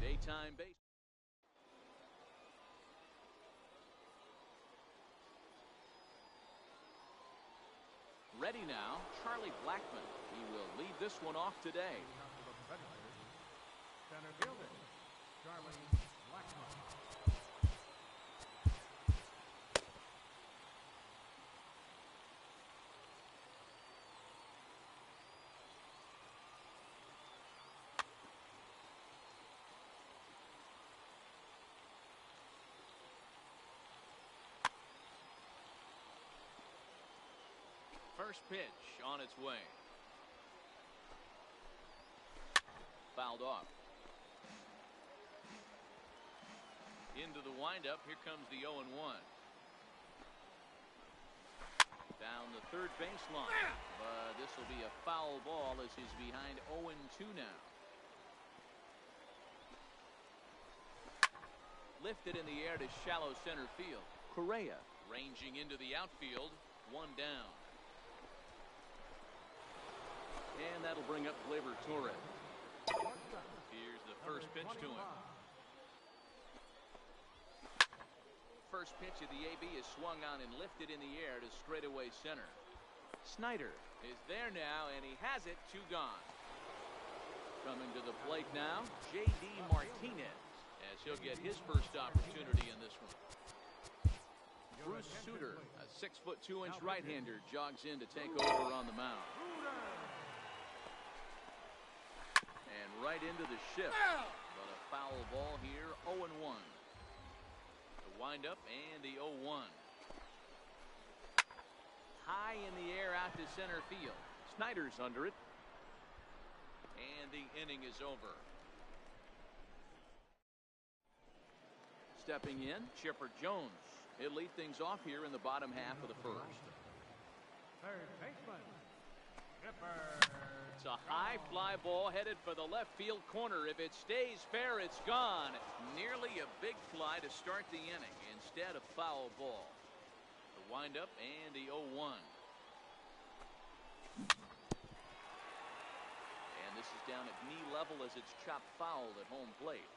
Daytime base. Ready now, Charlie Blackmon. He will lead this one off today. Center fielder, Charlie Blackmon. First pitch on its way. Fouled off. Into the windup. Here comes the 0-1. Down the third baseline. But this will be a foul ball as he's behind 0-2 now. Lifted in the air to shallow center field. Correa ranging into the outfield. One down. And that'll bring up Gleyber Torres. Here's the first pitch to him. First pitch of the AB is swung on and lifted in the air to straightaway center. Snyder is there now, and he has it. 2 gone. Coming to the plate now, J.D. Martinez, as he'll get his first opportunity in this one. Bruce Sutter, a 6'2" right-hander, jogs in to take over on the mound. And right into the shift. But a foul ball here, 0-1. The windup and the 0-1. High in the air out to center field. Snyder's under it. And the inning is over. Stepping in, Chipper Jones. He'll lead things off here in the bottom half of the first. Third baseman, Chipper. It's a high fly ball headed for the left field corner. If it stays fair, it's gone. Nearly a big fly to start the inning. Instead, a foul ball. The windup and the 0-1. And this is down at knee level as it's chopped foul at home plate.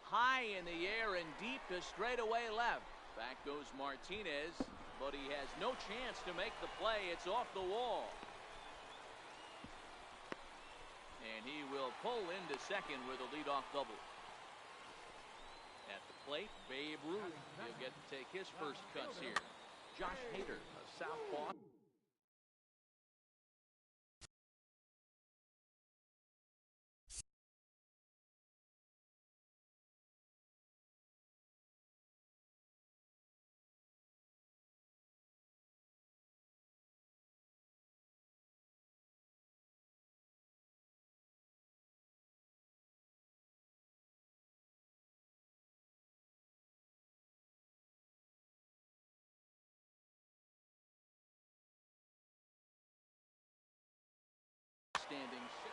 High in the air and deep to straightaway left. Back goes Martinez, but he has no chance to make the play. It's off the wall. And he will pull into second with a leadoff double. At the plate, Babe Ruth. He'll get to take his first cuts here. Josh Hader, a southpaw. Standing six.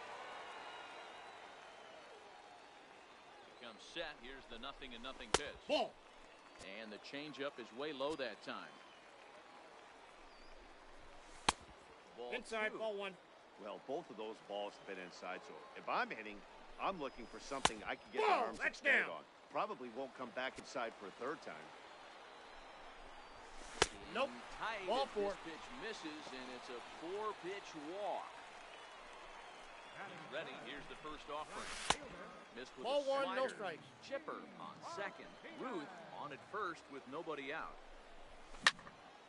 Becomes set. Here's the 0-0 pitch. Ball. And the changeup is way low that time. Ball Inside, 2. ball 1. Well, both of those balls have been inside, so if I'm hitting, I'm looking for something I can get Whoa, my arms that's extended down. on. Probably won't come back inside for a third time. Nope. Tight. Ball 4. This pitch misses, and it's a 4-pitch walk. Ready. Here's the first offering. Missed with Ball a 1, no slider. strikes. Chipper on second. Ruth on at first with nobody out.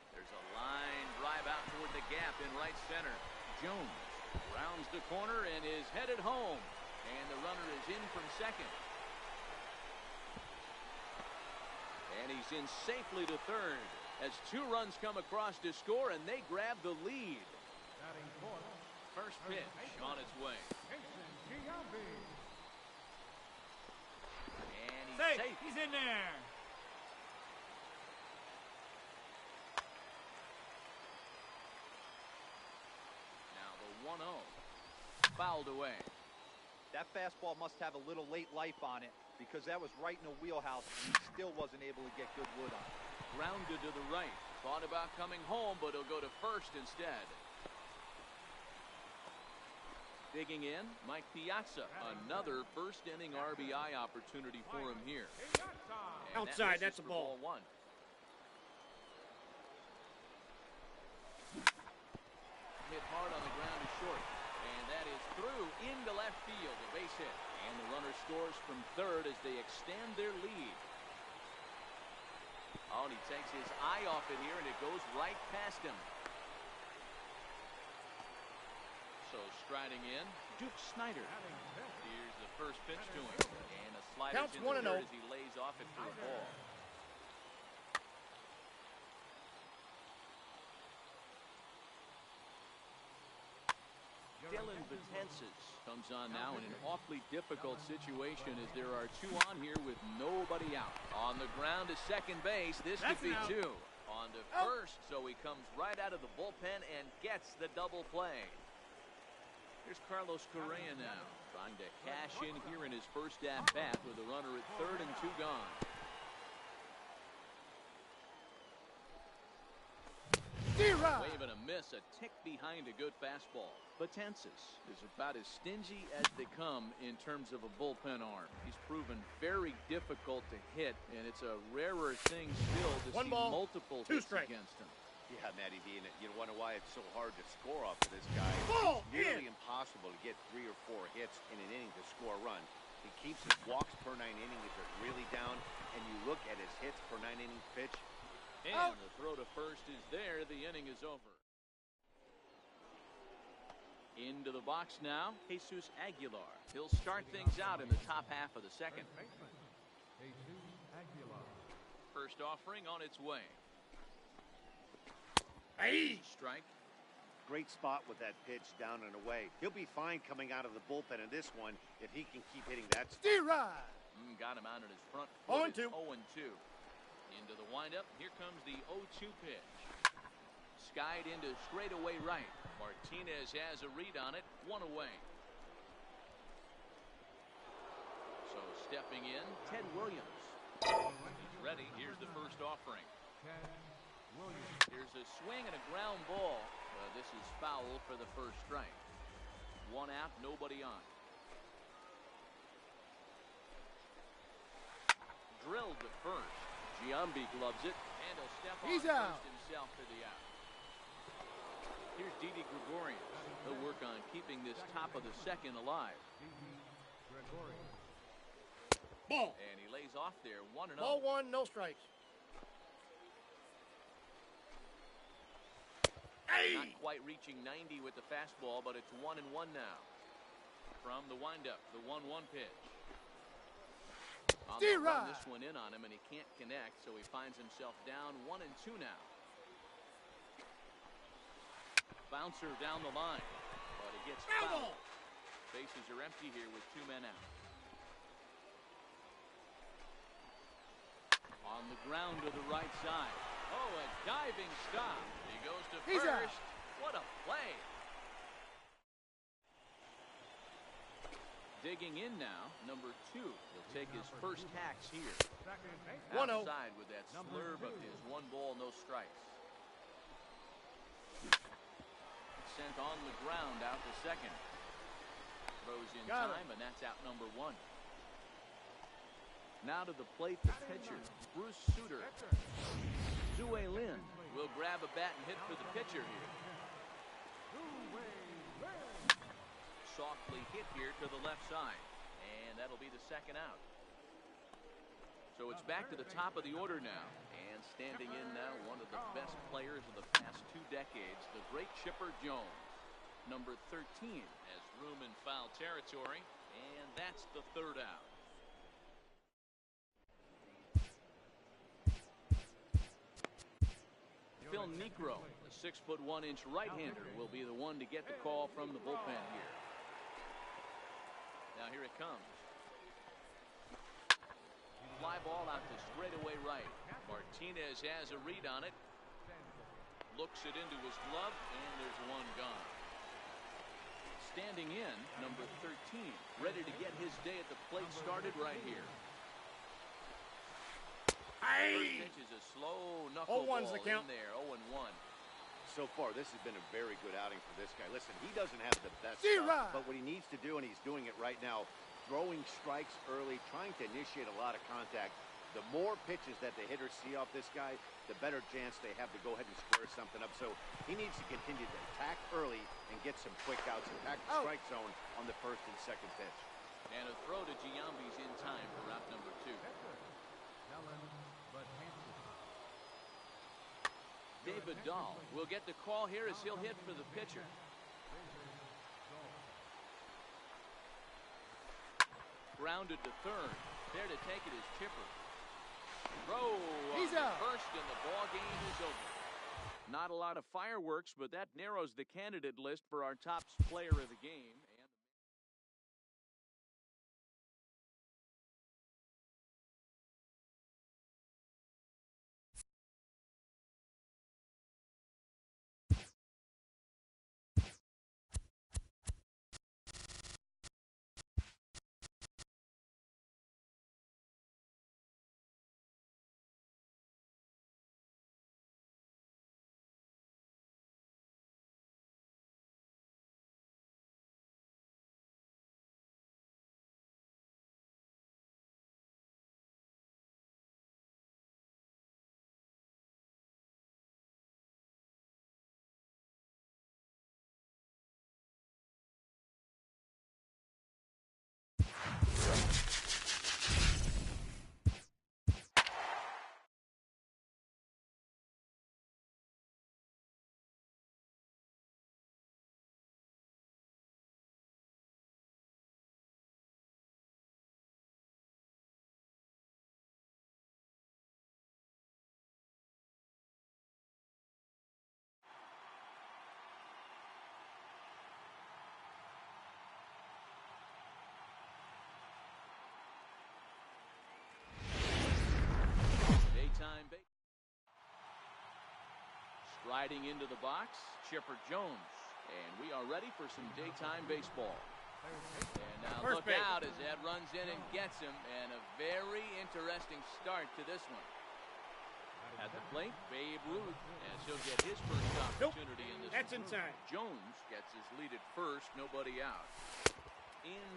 There's a line drive out toward the gap in right center. Jones rounds the corner and is headed home. And the runner is in from second. And he's in safely to third as 2 runs come across to score, and they grab the lead. Batting fourth, First pitch on its way. And he's Safe. safe. He's in there. Now the 1-0. Fouled away. That fastball must have a little late life on it because that was right in the wheelhouse and he still wasn't able to get good wood on it. Grounded to the right. Thought about coming home, but he'll go to first instead. Digging in, Mike Piazza. Another first-inning RBI opportunity for him here. And Outside, that that's a misses for ball. 1. Hit hard on the ground to short. And that is through into left field. A base hit. And the runner scores from third as they extend their lead. Oh, and he takes his eye off it here, and it goes right past him. So striding in, Duke Snyder. Here's the first pitch to him. And a slider Counts in 1-0. the dirt as he lays off it for a ball. comes on now in an awfully difficult situation as there are two on here with nobody out. On the ground to second base. This could be two. On to first, so he comes right out of the bullpen and gets the double play. Here's Carlos Correa now, trying to cash in here in his first at-bat with a runner at third and two gone. Wave and a miss, a tick behind a good fastball. Betances is about as stingy as they come in terms of a bullpen arm. He's proven very difficult to hit, and it's a rarer thing still to see multiple hits against him. Yeah, Matty D, and you wonder why it's so hard to score off of this guy. It's nearly impossible to get 3 or 4 hits in an inning to score a run. He keeps his walks per 9 innings are really down, and you look at his hits per 9 innings pitch. And the throw to first is there. The inning is over. Into the box now, Jesus Aguilar. He'll start things out in the top half of the second. First offering on its way. Strike. Great spot with that pitch down and away. He'll be fine coming out of the bullpen in this one if he can keep hitting that. Got him out in his front. 0-2. 0-2. Into the windup. Here comes the 0-2 pitch. Skied into straightaway right. Martinez has a read on it. 1 away. So stepping in, Ted Williams. He's ready. Here's the first offering. Here's a swing and a ground ball. This is foul for the first strike. 1 out, nobody on. Drilled to first. Giambi gloves it, and he'll step on first himself for the out. Here's Didi Gregorius. He'll work on keeping this top of the second alive. Ball. And he lays off there, 1-0. Ball 1, no strikes. Not quite reaching 90 with the fastball, but it's 1-1 now. From the windup, the 1-1 pitch. On the run, this one in on him, and he can't connect, so he finds himself down 1-2 now. Bouncer down the line, but it gets fouled. Bases are empty here with 2 men out. On the ground to the right side. Oh, a diving stop. He goes to first. What a play. Digging in now, number 2. He'll take his first hacks here. Outside with that slurve of his. 1 ball, no strikes. Sent on the ground out to second. Throws in time, and that's out number 1. Now to the plate, the pitcher, Bruce Sutter. Zue Lin will grab a bat and hit for the pitcher here. Softly hit here to the left side, and that'll be the second out. So it's back to the top of the order now, and standing in now, one of the best players of the past 2 decades, the great Chipper Jones. Number 13 has room in foul territory, and that's the third out. Phil Niekro, a 6'1" right-hander, will be the one to get the call from the bullpen here. Now here it comes. Fly ball out to straightaway right. Martinez has a read on it. Looks it into his glove, and there's 1 gone. Standing in, number 13, ready to get his day at the plate started right here. First pitch is a slow knuckleball in there, 0-1. So far, this has been a very good outing for this guy. Listen, he doesn't have the best stuff, but what he needs to do, and he's doing it right now, throwing strikes early, trying to initiate a lot of contact. The more pitches that the hitters see off this guy, the better chance they have to go ahead and square something up. So he needs to continue to attack early and get some quick outs, attack the strike zone on the first and second pitch. And a throw to Giambi's in time for out number 2. David Dahl will get the call here as he'll hit for the pitcher. Grounded to third. There to take it is Chipper. Throw on the first, and the ball game is over. Not a lot of fireworks, but that narrows the candidate list for our top player of the game. Striding into the box, Chipper Jones. And we are ready for some daytime baseball. And now look out as that runs in and gets him. And a very interesting start to this one. At the plate, Babe Ruth, as he'll get his first opportunity in this That's one. inside. Jones gets his lead at first, nobody out.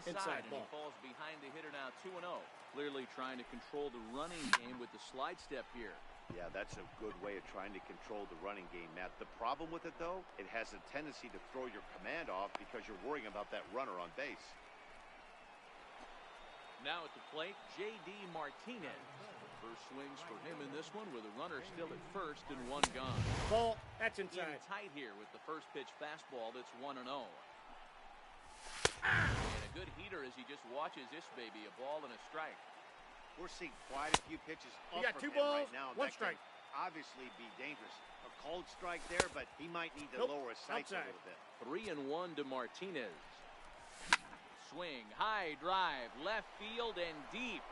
Inside and he falls behind the hitter now 2-0. Clearly trying to control the running game with the slide step here. Yeah, that's a good way of trying to control the running game, Matt. The problem with it, though, it has a tendency to throw your command off because you're worrying about that runner on base. Now at the plate, J.D. Martinez. First swings for him in this one with a runner still at first and one gone. Ball, that's inside. In tight here with the first pitch fastball that's 1-0. And a good heater as he just watches this baby, a ball and a strike. We're seeing quite a few pitches up You got from two him balls, right now. one That strike. could obviously be dangerous. A cold strike there, but he might need to lower his sights a little bit. 3-1 to Martinez. Swing, high drive, left field and deep.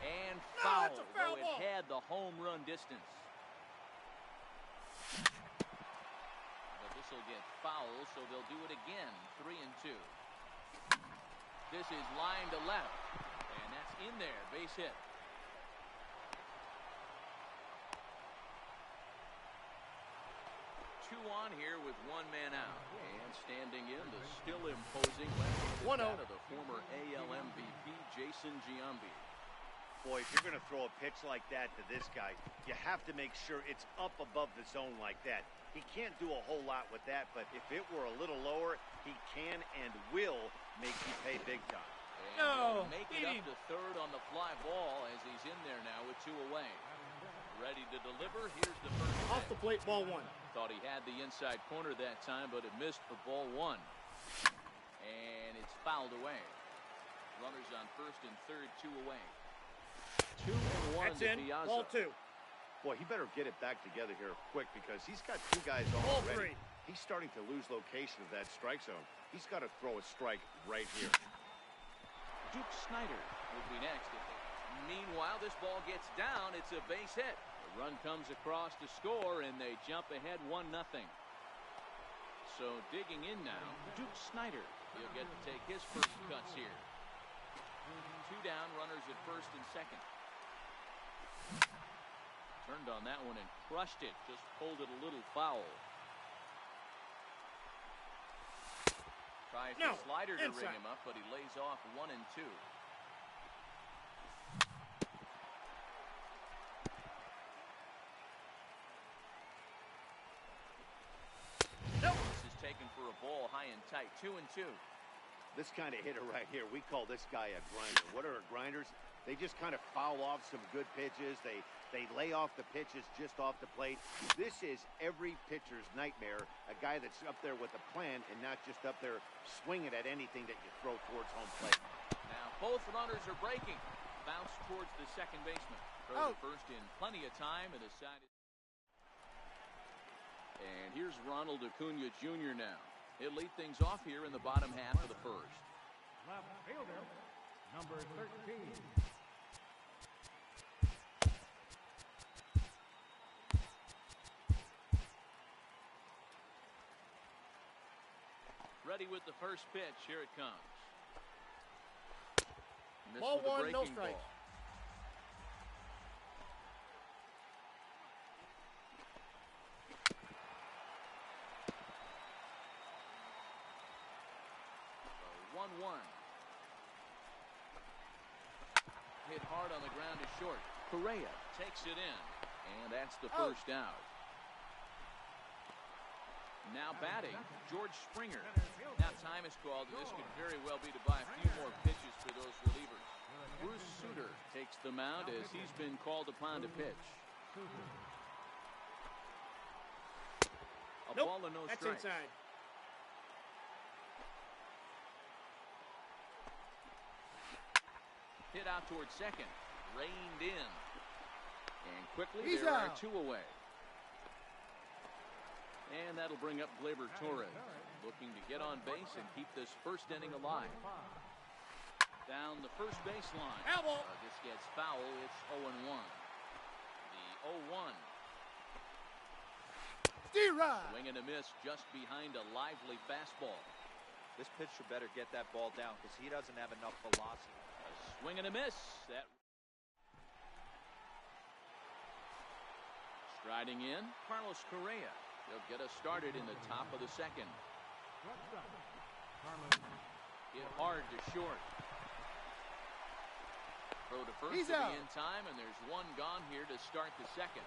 And foul, that's a foul though ball. it had the home run distance. But this will get foul, so they'll do it again. 3-2. This is line to left, and that's in there, base hit. 2 on here with 1 man out. And standing in, the still imposing left-handed bat of the former AL MVP, Jason Giambi. Boy, if you're going to throw a pitch like that to this guy, you have to make sure it's up above the zone like that. He can't do a whole lot with that, but if it were a little lower, he can and will make you pay big time. And make it up to third on the fly ball as he's in there now with 2 away. Ready to deliver. Here's the first Off the plate, ball 1. Thought he had the inside corner that time, but it missed for ball 1. And it's fouled away. Runners on first and third, 2 away. 2-1 That's to in. Piazza. Ball 2. Boy, he better get it back together here quick because he's got 2 guys on Ball already. 3. He's starting to lose location of that strike zone. He's got to throw a strike right here. Duke Snyder will be next. Meanwhile, this ball gets down. It's a base hit. The run comes across to score, and they jump ahead 1-0. So digging in now, Duke Snyder. He'll get to take his first cuts here. 2 down, runners at first and second. Turned on that one and crushed it. Just pulled it a little foul. Tries the slider to ring him up, but he lays off 1 and 2. This is taken for a ball high and tight. 2 and 2. This kind of hitter right here, we call this guy a grinder. What are grinders? They just kind of foul off some good pitches. They lay off the pitches just off the plate. This is every pitcher's nightmare, a guy that's up there with a plan and not just up there swinging at anything that you throw towards home plate. Now both runners are breaking. Bounce towards the second baseman. Throw to first in plenty of time and decided. And here's Ronald Acuna Jr. now. He'll lead things off here in the bottom half of the first. Left fielder, number 13. Ready with the first pitch. Here it comes. Missed Ball with a one, no breaking strikes. ball. So 1-1. Hit hard on the ground to short. Correa takes it in, and that's the first out. Now batting, George Springer. Now time is called, and this could very well be to buy a few more pitches for those relievers. Bruce Sutter takes the mound as he's been called upon to pitch. A ball and no That's strikes. inside. Hit out towards second. Reined in. And quickly He's there are out. 2 away. And that'll bring up Gleyber Torres, looking to get on base and keep this first inning alive. Down the first baseline. Elbow. This gets foul. It's 0-1. The 0-1. D-Rod. Swing and a miss just behind a lively fastball. This pitcher better get that ball down because he doesn't have enough velocity. A swing and a miss. That striding in, Carlos Correa. He'll get us started in the top of the second. Shortstop, Carlos. Hit hard to short. Throw to first He's to out. be in time, and there's one gone here to start the second.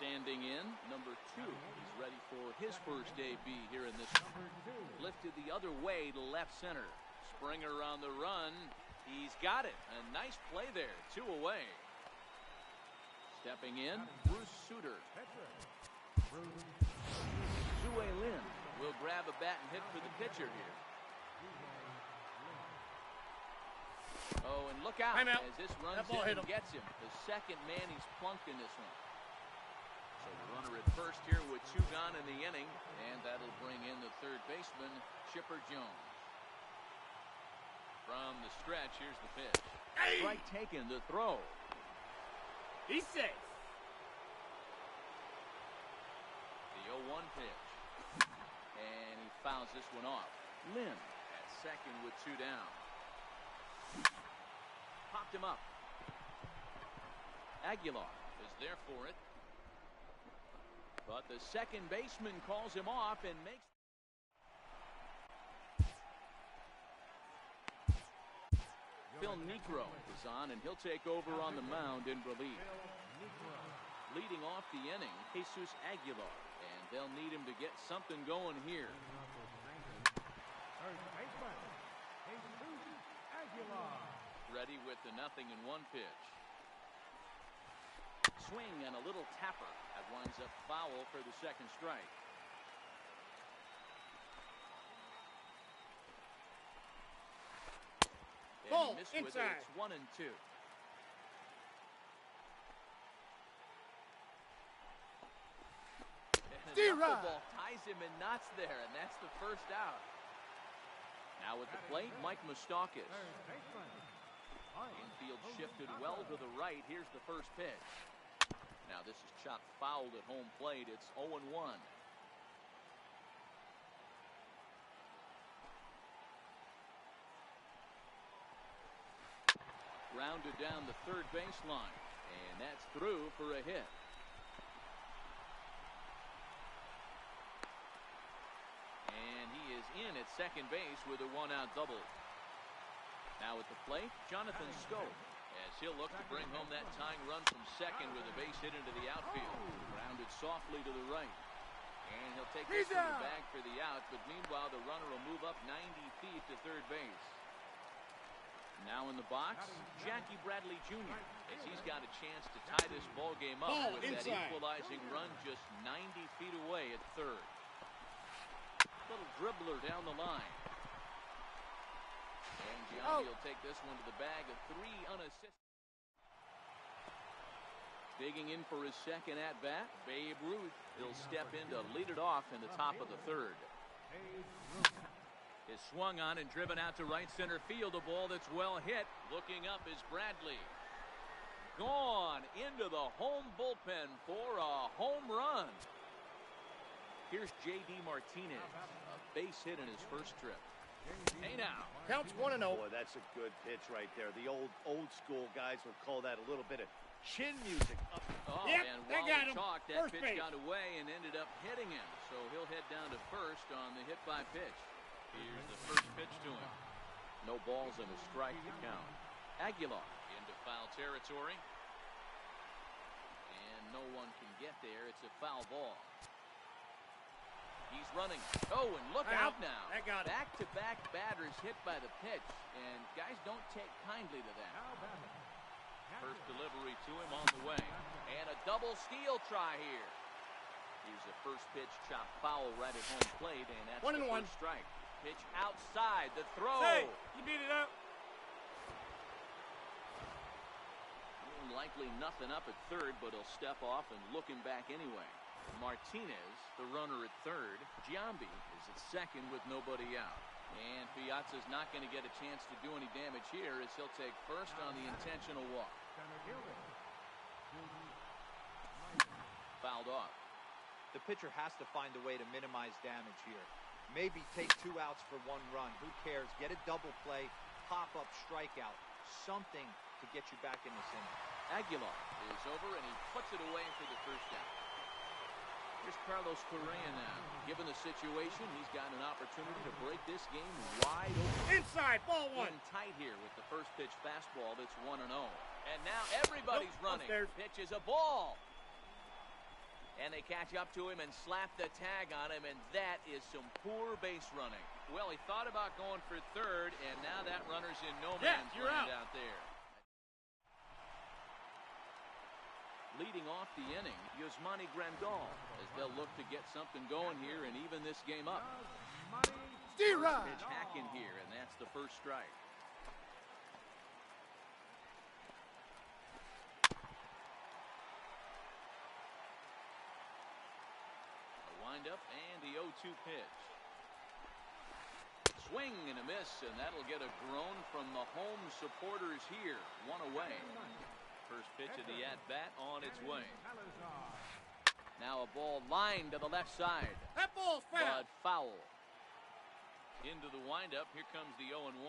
Standing in, number 2. He's ready for his first AB here in this. Number 2. Lifted the other way to left center. Springer on the run. He's got it. A nice play there. 2 away. Stepping in, Bruce Sutter. Pitcher. Bruce. Zue Lin will grab a bat and hit for the pitcher here. Oh, and look out Timeout. as this runs That ball in hit and him. gets him. The second man he's plunked in this one. So the runner at first here with 2 gone in the inning, and that'll bring in the third baseman, Chipper Jones. From the stretch, here's the pitch. Hey. Strike taken, the throw. He's safe. The 0-1 pitch. And he fouls this one off. Lynn at second with 2 down. Popped him up. Aguilar is there for it. But the second baseman calls him off and makes. Phil Niekro is on, and he'll take over on the mound in relief. Leading off the inning, Jesus Aguilar. And they'll need him to get something going here. Third baseman, Jesus Aguilar. Ready with the 0-1 pitch. Swing and a little tapper. That winds up foul for the second strike. And Ball he missed with it. inside. It's 1-2. And the D-Rod. ball ties him in knots there, and that's the first out. Now at the plate, Mike Moustakas. Third baseman, Mike Infield shifted well to the right. Here's the first pitch. Now this is chopped fouled at home plate. It's 0-1. Grounded down the third baseline, and that's through for a hit. And he is in at second base with a 1-out double. Now at the plate, Jonathan Scope, as he'll look to bring home that tying run from second with a base hit into the outfield. Grounded softly to the right. And he'll take this from the bag for the out, but meanwhile the runner will move up 90 feet to third base. Now in the box, Jackie Bradley Jr., as he's got a chance to tie this ball game up Ball with that inside. equalizing run just 90 feet away at third. Little dribbler down the line. And Giambi will take this one to the bag of 3 unassisted. Digging in for his second at-bat, Babe Ruth. He'll step in to lead it off in the top of the third. Is swung on and driven out to right center field. A ball that's well hit. Looking up is Bradley. Gone into the home bullpen for a home run. Here's J.D. Martinez. A base hit in his first trip. Hey now. Counts 1-0. Boy, that's a good pitch right there. The old school guys would call that a little bit of chin music. Oh, Yep, and they while got we him. talked, that First pitch base. got away and ended up hitting him. So he'll head down to first on the hit by pitch. Here's the first pitch to him. No balls and a strike to count. Aguilar into foul territory. And no one can get there. It's a foul ball. He's running. Oh, and look out now. That got it. Back-to-back batters hit by the pitch. And guys don't take kindly to that. First delivery to him on the way. And a double steal try here. Here's a first pitch chop foul right at home plate, and that's the first strike. Pitch outside. The throw. Hey, you beat it up. Likely nothing up at third, but he'll step off and look him back anyway. Martinez, the runner at third. Giambi is at second with nobody out. And Piazza's not going to get a chance to do any damage here as he'll take first on the intentional walk. Fouled off. The pitcher has to find a way to minimize damage here. Maybe take 2 outs for 1 run. Who cares? Get a double play, pop-up strikeout, something to get you back in this inning. Aguilar is over, and he puts it away for the first out. Here's Carlos Correa now. Given the situation, he's got an opportunity to break this game wide open. Inside, ball 1. In tight here with the first pitch fastball that's 1-0. And now everybody's running. Upstairs. Pitch is a ball. And they catch up to him and slap the tag on him, and that is some poor base running. Well, he thought about going for third, and now that runner's in no man's you're land out. out there. Leading off the inning, Yasmani Grandal, as they'll look to get something going here and even this game up. D-Rod. Pitch hacking here, and that's the first strike. A windup and the 0-2 pitch. Swing and a miss, and that'll get a groan from the home supporters here. 1 away. First pitch of the at-bat on its way. Now a ball lined to the left side. That ball's foul. But foul. Into the windup. Here comes the 0-1.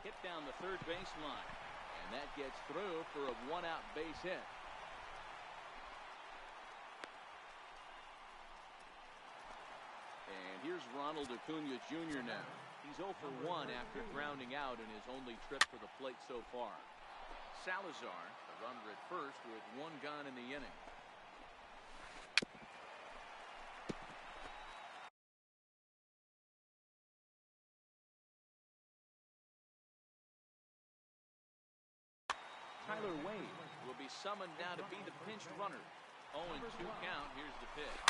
Hit down the third baseline. And that gets through for a 1-out base hit. And here's Ronald Acuna Jr. now. He's 0 for 1 after grounding out in his only trip to the plate so far. Salazar, the runner at first with 1 gone in the inning. Tyler Wade will be summoned now to be the pinch runner. 0-2 count. Here's the pitch.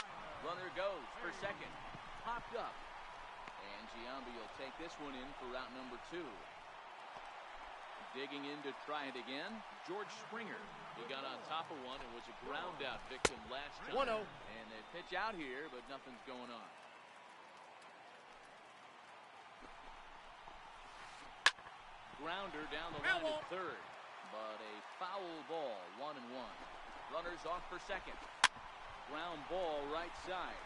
Runner goes for second. Popped up. And Giambi will take this one in for route number 2. Digging in to try it again, George Springer. He got on top of one and was a ground out victim last time. 1-0. And they pitch out here, but nothing's going on. Grounder down the line at third. But a foul ball, 1-1. Runners off for second. Ground ball right side.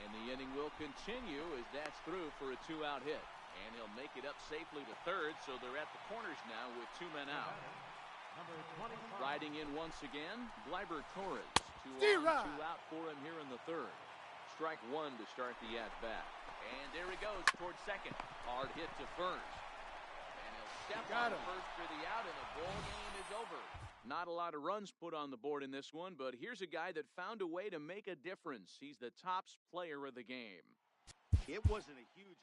And the inning will continue as that's through for a 2-out hit. And he'll make it up safely to third, so they're at the corners now with 2 men out. Riding in once again, Gleyber Torres. 2 on, 2 out for him here in the third. Strike 1 to start the at-bat. And there he goes towards second. Hard hit to first. And he'll step on first for the out, and the ball game is over. Not a lot of runs put on the board in this one, but here's a guy that found a way to make a difference. He's the top player of the game. It wasn't a huge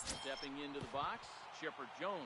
Stepping into the box, Chipper Jones.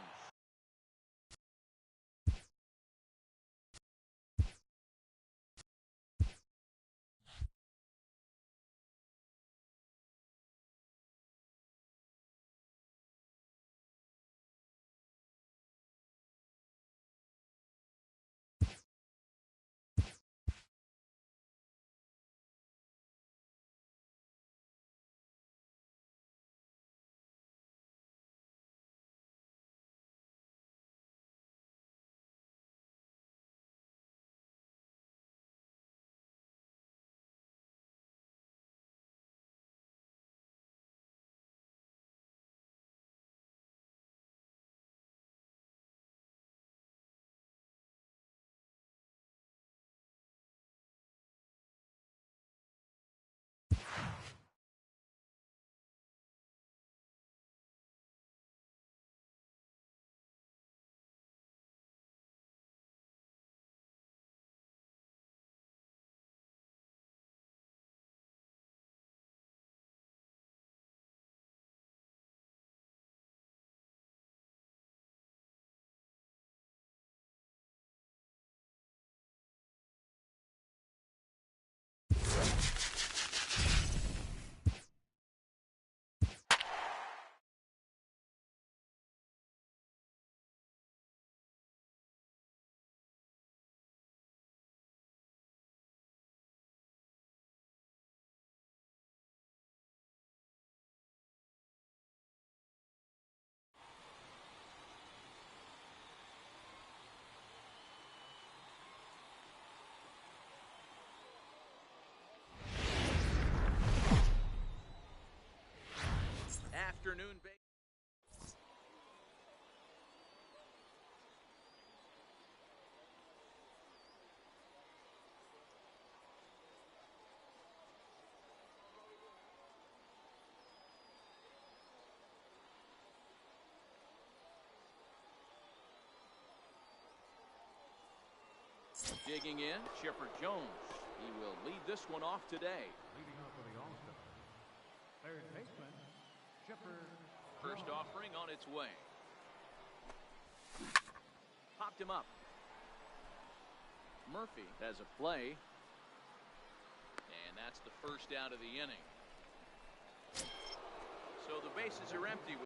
Afternoon base. Digging in, Chipper Jones. He will lead this one off today. Leading off for the All-Star. Third baseman, Chipper. First offering on its way. Popped him up. Murphy has a play. And that's the first out of the inning. So the bases are empty with